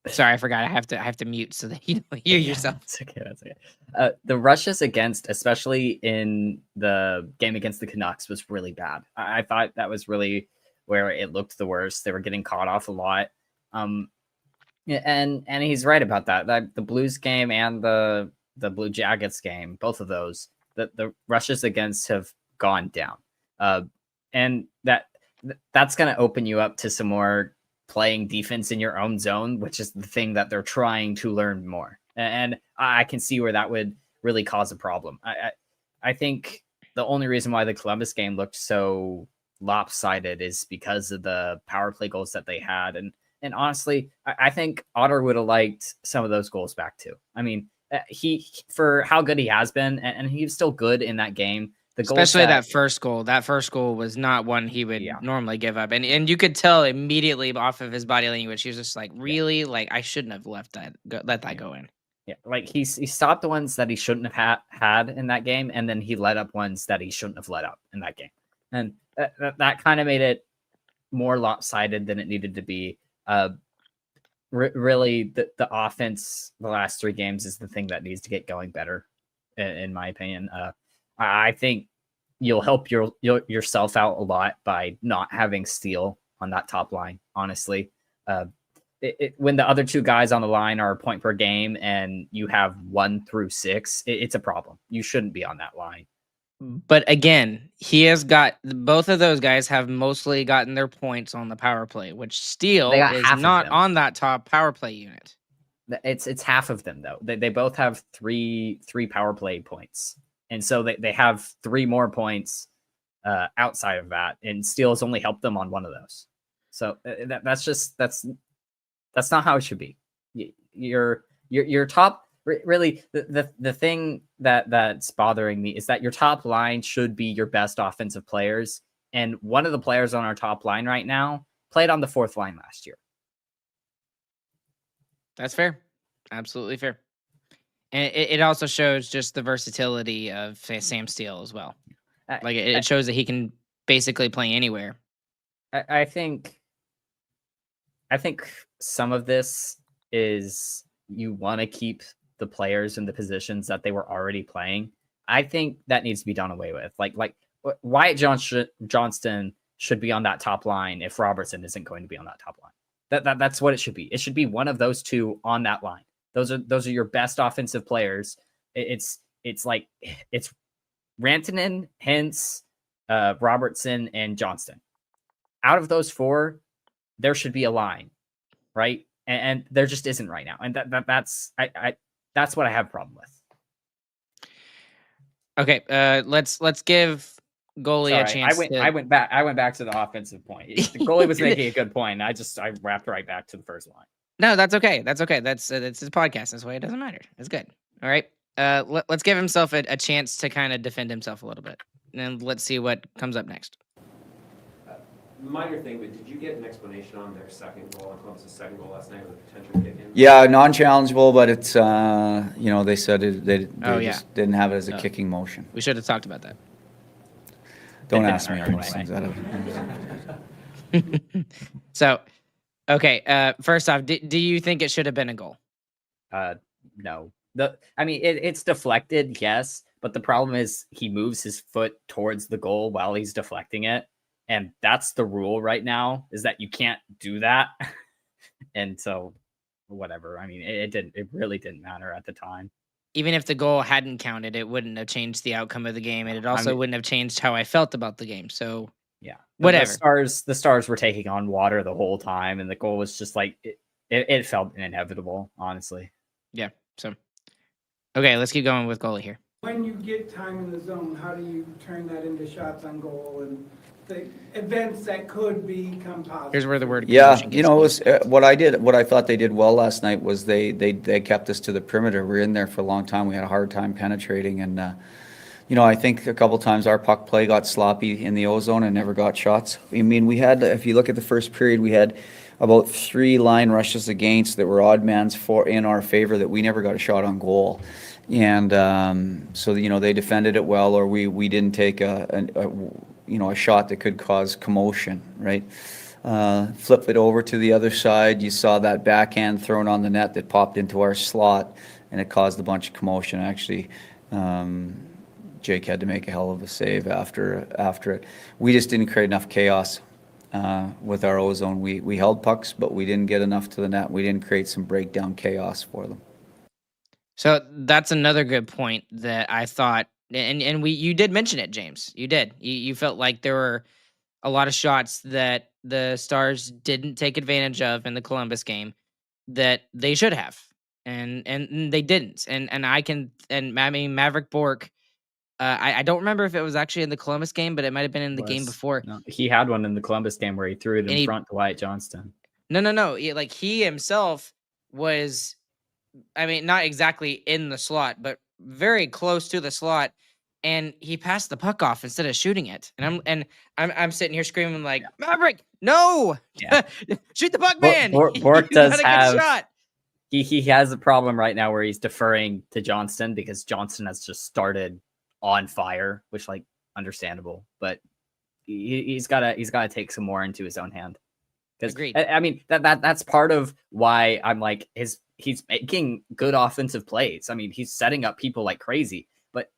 Sorry, I forgot. I have to mute so that you don't hear yourself. That's okay. The rushes against, especially in the game against the Canucks, was really bad. I thought that was really where it looked the worst. They were getting caught off a lot. And he's right about that. The Blues game and the Blue Jackets game, both of those, the rushes against have gone down. And that's going to open you up to some more playing defense in your own zone, which is the thing that they're trying to learn more. And I can see where that would really cause a problem. I think the only reason why the Columbus game looked so lopsided is because of the power play goals that they had. And honestly, I think Otter would have liked some of those goals back too. I mean, he for how good he has been, and he was still good in that game. Especially that first goal. That first goal was not one he would normally give up. And you could tell immediately off of his body language, he was just like, really? Like, I shouldn't have let that go in. Yeah, like he stopped the ones that he shouldn't have had in that game, and then he let up ones that he shouldn't have let up in that game. And that kind of made it more lopsided than it needed to be. Really, the offense the last 3 games is the thing that needs to get going better, in my opinion. I think you'll help yourself out a lot by not having Steele on that top line. Honestly, when the other 2 guys on the line are a point per game and you have 1 through 6, it's a problem. You shouldn't be on that line. But again, he has got both of those guys have mostly gotten their points on the power play, which Steele is not on that top power play unit. It's half of them though. They both have three power play points. And so they have 3 more points outside of that, and Steele has only helped them on 1 of those. So that's not how it should be. Your top, really, the thing that's bothering me is that your top line should be your best offensive players, and one of the players on our top line right now played on the 4th line last year. That's fair, absolutely fair. And it also shows just the versatility of Sam Steele as well. Like it shows that he can basically play anywhere. I think some of this is you want to keep the players in the positions that they were already playing. I think that needs to be done away with. Like Wyatt Johnston should be on that top line if Robertson isn't going to be on that top line. That's what it should be. It should be one of those 2 on that line. Those are your best offensive players. It's Rantanen, Hintz, Robertson, and Johnston. Out of those 4, there should be a line, right? And there just isn't right now. And that's what I have a problem with. Okay, let's give goalie a chance. I went back to the offensive point. The goalie was making a good point. I wrapped right back to the first line. No, that's okay. That's okay. That's his podcast. That's why it doesn't matter. It's good. All right. Let's give himself a chance to kind of defend himself a little bit, and let's see what comes up next. Minor thing, but did you get an explanation on their second goal, on Columbus' second goal last night with a potential kick in? Yeah, non-challengeable, but it's they said they just didn't have it as a kicking motion. We should have talked about that. Don't ask me all these things. So, okay. First off, do you think it should have been a goal? No. It's deflected, yes, but the problem is he moves his foot towards the goal while he's deflecting it, and that's the rule right now, is that you can't do that. And so, whatever. I mean, it really didn't matter at the time. Even if the goal hadn't counted, it wouldn't have changed the outcome of the game, and it also wouldn't have changed how I felt about the game. So Yeah. Whatever. The Stars were taking on water the whole time, and the goal was just like it felt inevitable, honestly. Yeah. So, okay, let's keep going with goalie here. When you get time in the zone, how do you turn that into shots on goal and the events that could become positive? Here's where the word Yeah, promotion you gets know, it used. was what I thought they did well last night was they kept us to the perimeter. We were in there for a long time. We had a hard time penetrating, and you know, I think a couple times our puck play got sloppy in the O-zone and never got shots. I mean, we had, if you look at the first period, we had about 3 line rushes against that were odd mans in our favor that we never got a shot on goal. And so, you know, they defended it well, or we didn't take a shot that could cause commotion, right? Flip it over to the other side. You saw that backhand thrown on the net that popped into our slot, and it caused a bunch of commotion. Actually, Jake had to make a hell of a save after it. We just didn't create enough chaos with our O-zone. We held pucks, but we didn't get enough to the net. We didn't create some breakdown chaos for them. So that's another good point that I thought, and you did mention it, James. You did. You felt like there were a lot of shots that the Stars didn't take advantage of in the Columbus game that they should have, and they didn't. And I mean Maverick Bork. I don't remember if it was actually in the Columbus game, but it might have been in the game before. No, he had one in the Columbus game where he threw it in front to Wyatt Johnston. No. Like he himself was, I mean, not exactly in the slot, but very close to the slot, and he passed the puck off instead of shooting it. And I'm sitting here screaming like, Maverick, no, Yeah. shoot the puck, man. Bork You does got a have good shot. he has a problem right now where he's deferring to Johnston because Johnston has just started on fire, which like understandable, but he's gotta take some more into his own hand. Agreed. I mean that's part of why I'm like he's making good offensive plays. I mean he's setting up people like crazy, but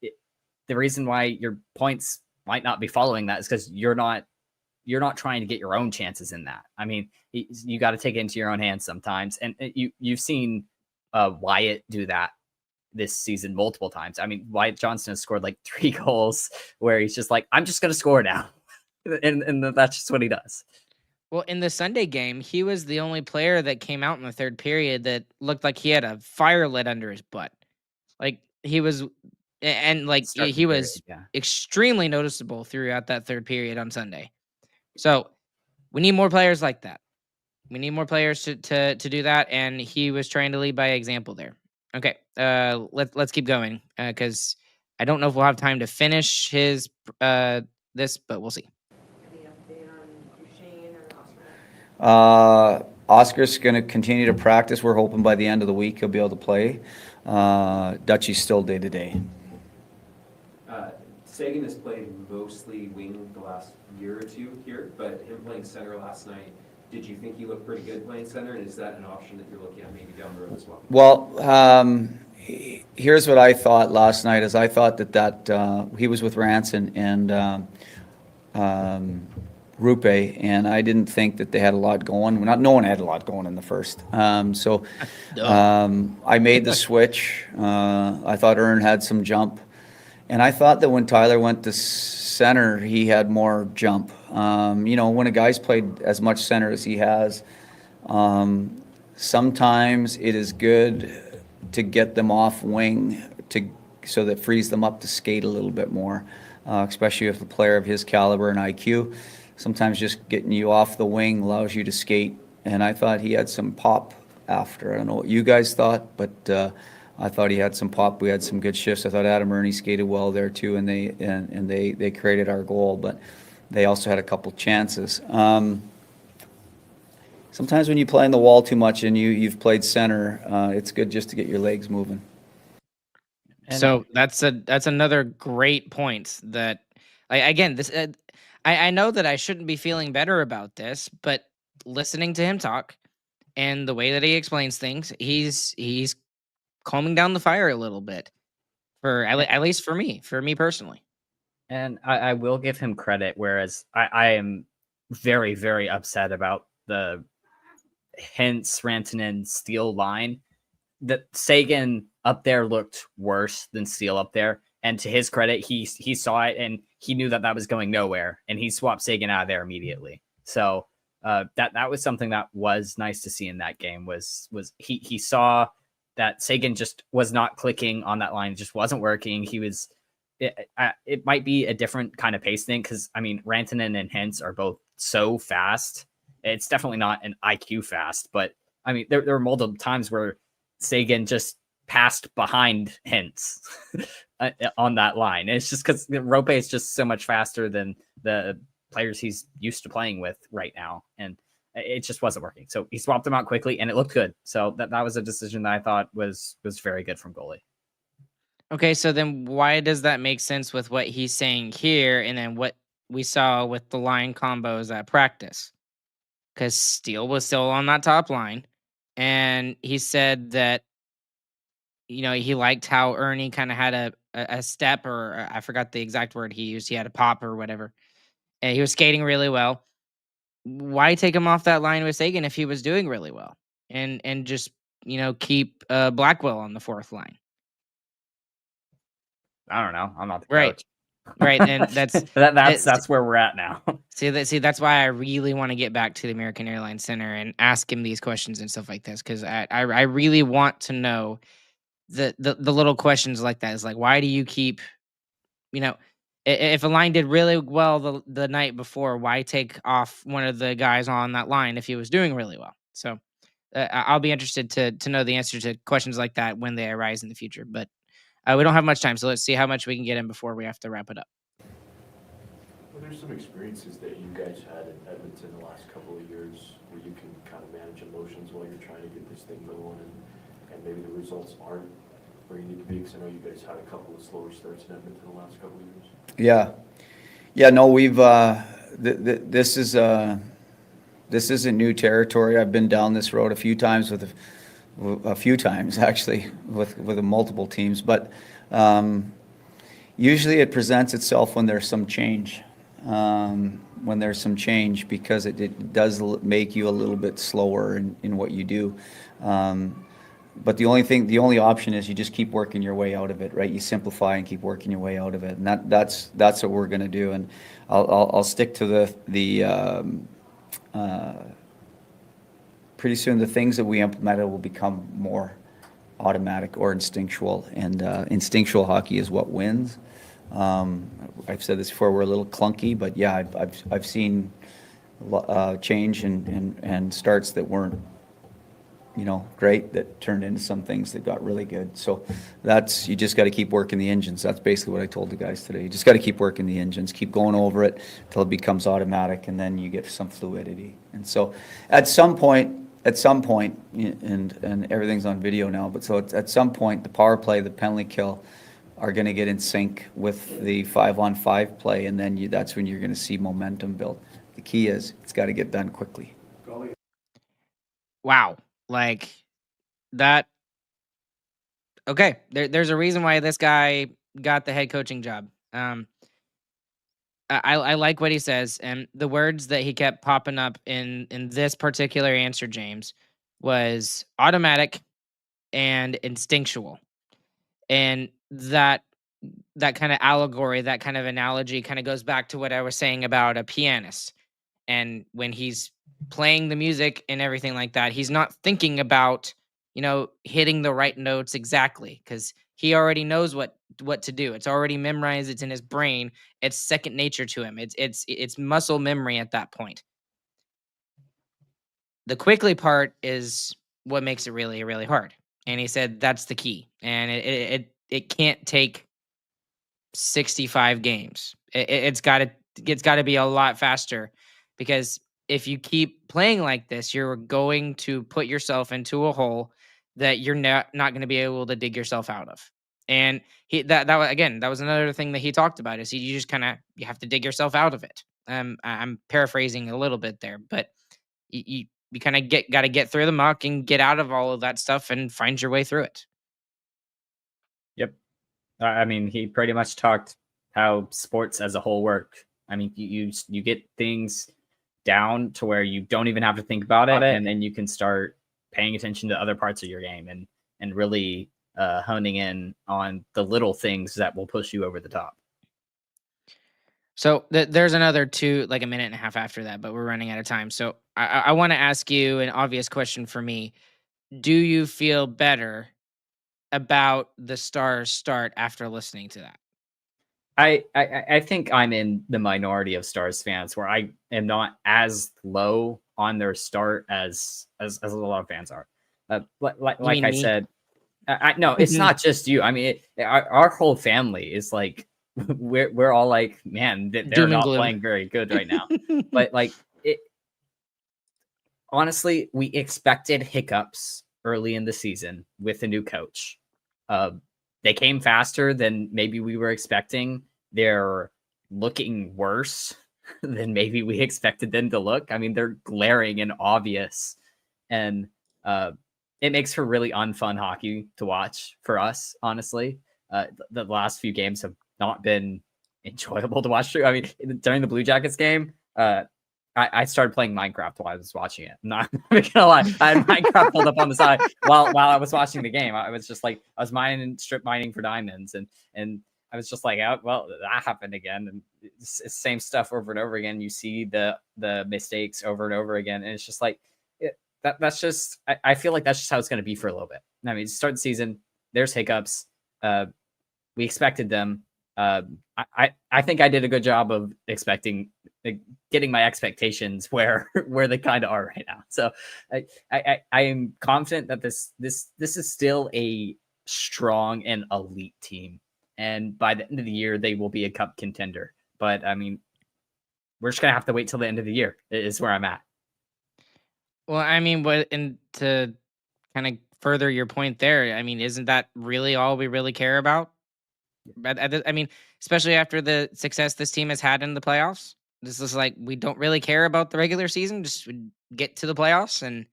the reason why your points might not be following that is because you're not trying to get your own chances in that. I mean you got to take it into your own hands sometimes, and you've seen Wyatt do that this season multiple times. I mean, Wyatt Johnston has scored like 3 goals where he's just like, I'm just going to score now. and that's just what he does. Well, in the Sunday game, he was the only player that came out in the third period that looked like he had a fire lit under his butt. Like he was, and like he was extremely noticeable throughout that third period on Sunday. So we need more players like that. We need more players to do that. And he was trying to lead by example there. Okay, let's keep going because I don't know if we'll have time to finish his this, but we'll see. Oscar's going to continue to practice. We're hoping by the end of the week he'll be able to play. Dutchie's still day to day. Seguin has played mostly wing the last year or two here, but him playing center last night, did you think he looked pretty good playing center? And is that an option that you're looking at maybe down the road as well? Well, here's what I thought last night is I thought that he was with Ranson and Rupe, and I didn't think that they had a lot going. No one had a lot going in the first. So I made the switch. I thought Ern had some jump. And I thought that when Tyler went to center, he had more jump. You know, when a guy's played as much center as he has, sometimes it is good to get them off wing so that frees them up to skate a little bit more, especially if a player of his caliber and IQ. Sometimes just getting you off the wing allows you to skate. And I thought he had some pop after. I don't know what you guys thought, but I thought he had some pop. We had some good shifts. I thought Adam Ernie skated well there too, and they created our goal, but they also had a couple chances. Sometimes when you play in the wall too much and you've played center, it's good just to get your legs moving. So that's another great point that again this I know that I shouldn't be feeling better about this, but listening to him talk and the way that he explains things, he's calming down the fire a little bit at least for me personally. And I will give him credit, whereas I am very, very upset about the Hintz, Rantanen, Steele line. That Seguin up there looked worse than Steele up there. And to his credit, he saw it and he knew that was going nowhere, and he swapped Seguin out of there immediately. So that was something that was nice to see in that game. Was he saw that Seguin just was not clicking on that line, it just wasn't working. He was. It might be a different kind of pace thing because I mean Rantanen and Hintz are both so fast. It's definitely not an IQ fast, but I mean there were multiple times where Seguin just passed behind Hintz on that line. It's just because Rope is just so much faster than the players he's used to playing with right now, and it just wasn't working. So he swapped them out quickly, and it looked good. So that was a decision that I thought was very good from goalie. Okay, so then why does that make sense with what he's saying here and then what we saw with the line combos at practice? Because Steele was still on that top line, and he said that, he liked how Ernie kind of had a step, or I forgot the exact word he used. He had a pop or whatever, and he was skating really well. Why take him off that line with Seguin if he was doing really well? And just, keep Blackwell on the fourth line? I don't know. I'm not the Right. coach. Right, and that's that's where we're at now. See, that's why I really want to get back to the American Airlines Center and ask him these questions and stuff like this, because I really want to know the little questions like that. Is like, why do you keep, if a line did really well the night before, why take off one of the guys on that line if he was doing really well? So I'll be interested to know the answer to questions like that when they arise in the future. But we don't have much time, so let's see how much we can get in before we have to wrap it up. Well, there's some experiences that you guys had in Edmonton the last couple of years where you can kind of manage emotions while you're trying to get this thing going, and maybe the results aren't where you need to be, because I know you guys had a couple of slower starts in Edmonton the last couple of years. Yeah, no, we've this is a new territory. I've been down this road a few times actually with multiple teams, but usually it presents itself when there's some change. Because it does make you a little bit slower in what you do. But the only option is you just keep working your way out of it, right? You simplify and keep working your way out of it, and that's what we're going to do. And I'll stick to the pretty soon the things that we implemented will become more automatic or instinctual, and instinctual hockey is what wins. I've said this before, we're a little clunky, but yeah, I've seen change and starts that weren't great, that turned into some things that got really good. So you just got to keep working the engines. That's basically what I told the guys today. You just got to keep working the engines, keep going over it till it becomes automatic, and then you get some fluidity. And so at some point, and everything's on video now, but so at some point, the power play, the penalty kill are going to get in sync with the 5-on-5 play, and then that's when you're going to see momentum build. The key is it's got to get done quickly. Wow. Like that. Okay. There's a reason why this guy got the head coaching job. I like what he says, and the words that he kept popping up in this particular answer, James, was automatic and instinctual. And that kind of allegory, that kind of analogy kind of goes back to what I was saying about a pianist. And when he's playing the music and everything like that, he's not thinking about, hitting the right notes exactly, because he already knows what to do. It's already memorized. It's in his brain. It's second nature to him. It's muscle memory at that point. The quickly part is what makes it really, really hard. And he said that's the key. And it can't take 65 games. It's got to be a lot faster, because if you keep playing like this, you're going to put yourself into a hole that you're not going to be able to dig yourself out of. And that was another thing that he talked about, is you just you have to dig yourself out of it. I'm paraphrasing a little bit there, but you kind of got to get through the muck and get out of all of that stuff and find your way through it. Yep. I mean, he pretty much talked how sports as a whole work. I mean, you get things down to where you don't even have to think about it, and then you can start paying attention to other parts of your game and really honing in on the little things that will push you over the top. So there's another like a minute and a half after that, but we're running out of time. So I want to ask you an obvious question for me. Do you feel better about the Stars start after listening to that? I think I'm in the minority of Stars fans where I am not as low on their start as a lot of fans are. Like I me? said, no, it's not just you. I mean, our whole family is like, we're all like, man, they're Doom and not gloom. playing very good right now. But like, honestly, we expected hiccups early in the season with a new coach. They came faster than maybe we were expecting. They're looking worse than maybe we expected them to look. I mean, they're glaring and obvious. And it makes for really unfun hockey to watch for us, honestly. The last few games have not been enjoyable to watch through. I mean, during the Blue Jackets game, I started playing Minecraft while I was watching it. I'm not gonna lie. I had Minecraft pulled up on the side while I was watching the game. I was just like, I was strip mining for diamonds, and I was just like, oh, well, that happened again, and it's the same stuff over and over again. You see the mistakes over and over again, and it's just like that's just. I feel like that's just how it's going to be for a little bit. I mean, start the season, there's hiccups. We expected them. I think I did a good job of getting my expectations where they kind of are right now. So I am confident that this is still a strong and elite team, and by the end of the year they will be a cup contender. But I mean, we're just gonna have to wait till the end of the year. Is where I'm at. Well, I mean, and to kind of further your point there, I mean, isn't that really all we really care about? But I mean, especially after the success this team has had in the playoffs, this is like we don't really care about the regular season. Just get to the playoffs and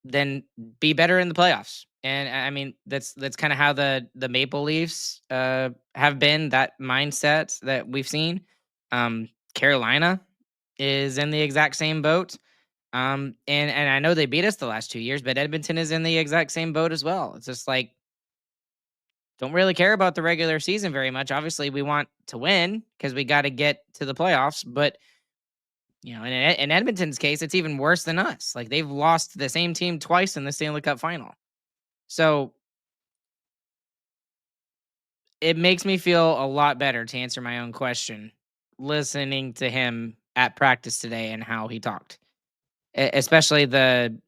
then be better in the playoffs. And I mean, that's kind of how the Maple Leafs have been. That mindset that we've seen. Carolina is in the exact same boat. And I know they beat us the last 2 years, but Edmonton is in the exact same boat as well. It's just like, don't really care about the regular season very much. Obviously, we want to win because we got to get to the playoffs. But you know, in Edmonton's case, it's even worse than us. Like they've lost to the same team twice in the Stanley Cup final. So it makes me feel a lot better, to answer my own question, listening to him at practice today and how he talked, especially the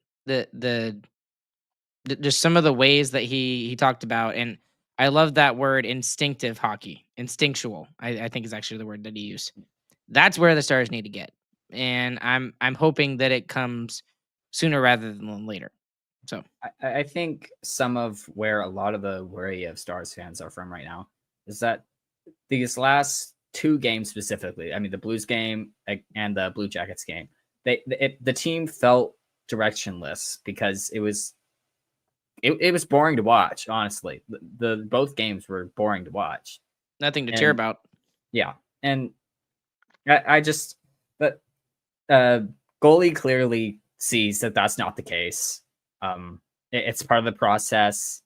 just some of the ways that he talked about. And I love that word, instinctive hockey, instinctual. I think is actually the word that he used. That's where the Stars need to get, and I'm hoping that it comes sooner rather than later. So I think some of where a lot of the worry of Stars fans are from right now is that these last two games specifically, I mean, the Blues game and the Blue Jackets game, the team felt directionless because it was boring to watch. Honestly, the both games were boring to watch. Nothing to cheer about. Yeah, and I just, but goalie clearly sees that that's not the case. It's part of the process.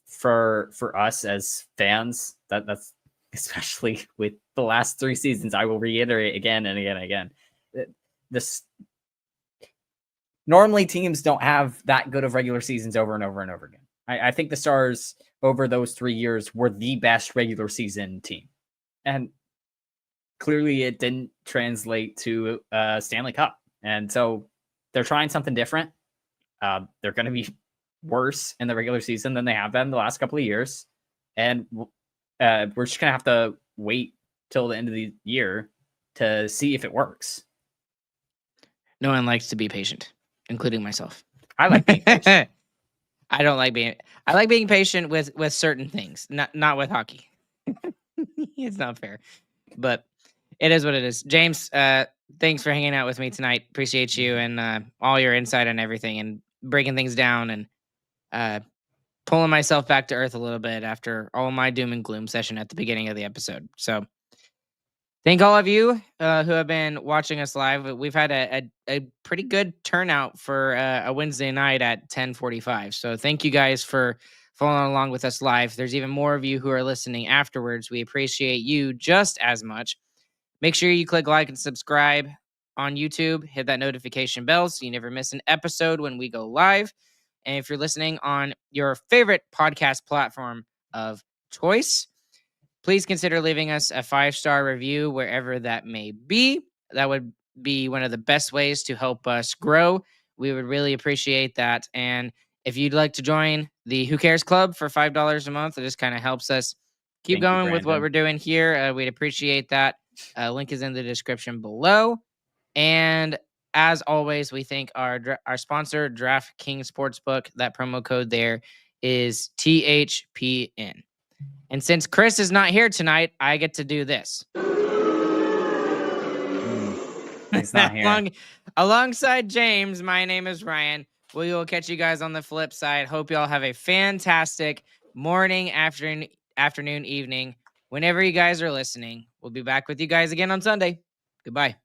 For us as fans, that's especially with the last 3 seasons. I will reiterate again and again and again. This normally teams don't have that good of regular seasons over and over and over again. I think the Stars over those 3 years were the best regular season team, and clearly it didn't translate to Stanley Cup. And so they're trying something different. They're going to be worse in the regular season than they have been the last couple of years. And we're just going to have to wait till the end of the year to see if it works. No one likes to be patient, including myself. I like being patient. I like being patient with certain things, not with hockey. It's not fair, but it is what it is. James, thanks for hanging out with me tonight. Appreciate you and all your insight on everything and breaking things down and pulling myself back to earth a little bit after all my doom and gloom session at the beginning of the episode. So Thank all of you who have been watching us live. We've had a pretty good turnout for a Wednesday night at 10:45. So thank you guys for following along with us live. There's even more of you who are listening afterwards. We appreciate you just as much. Make sure you click like and subscribe on YouTube. Hit that notification bell so you never miss an episode when we go live. And if you're listening on your favorite podcast platform of choice, please consider leaving us a 5-star review wherever that may be. That would be one of the best ways to help us grow. We would really appreciate that. And if you'd like to join the Who Cares Club for $5 a month, it just kind of helps us keep Thank you, going with what Brandon. we're doing here. We'd appreciate that. Link is in the description below. And as always, we thank our sponsor, DraftKings Sportsbook. That promo code there is THPN. And since Chris is not here tonight, I get to do this. He's not here. Alongside James, my name is Ryan. We will catch you guys on the flip side. Hope you all have a fantastic morning, afternoon, evening, whenever you guys are listening. We'll be back with you guys again on Sunday. Goodbye.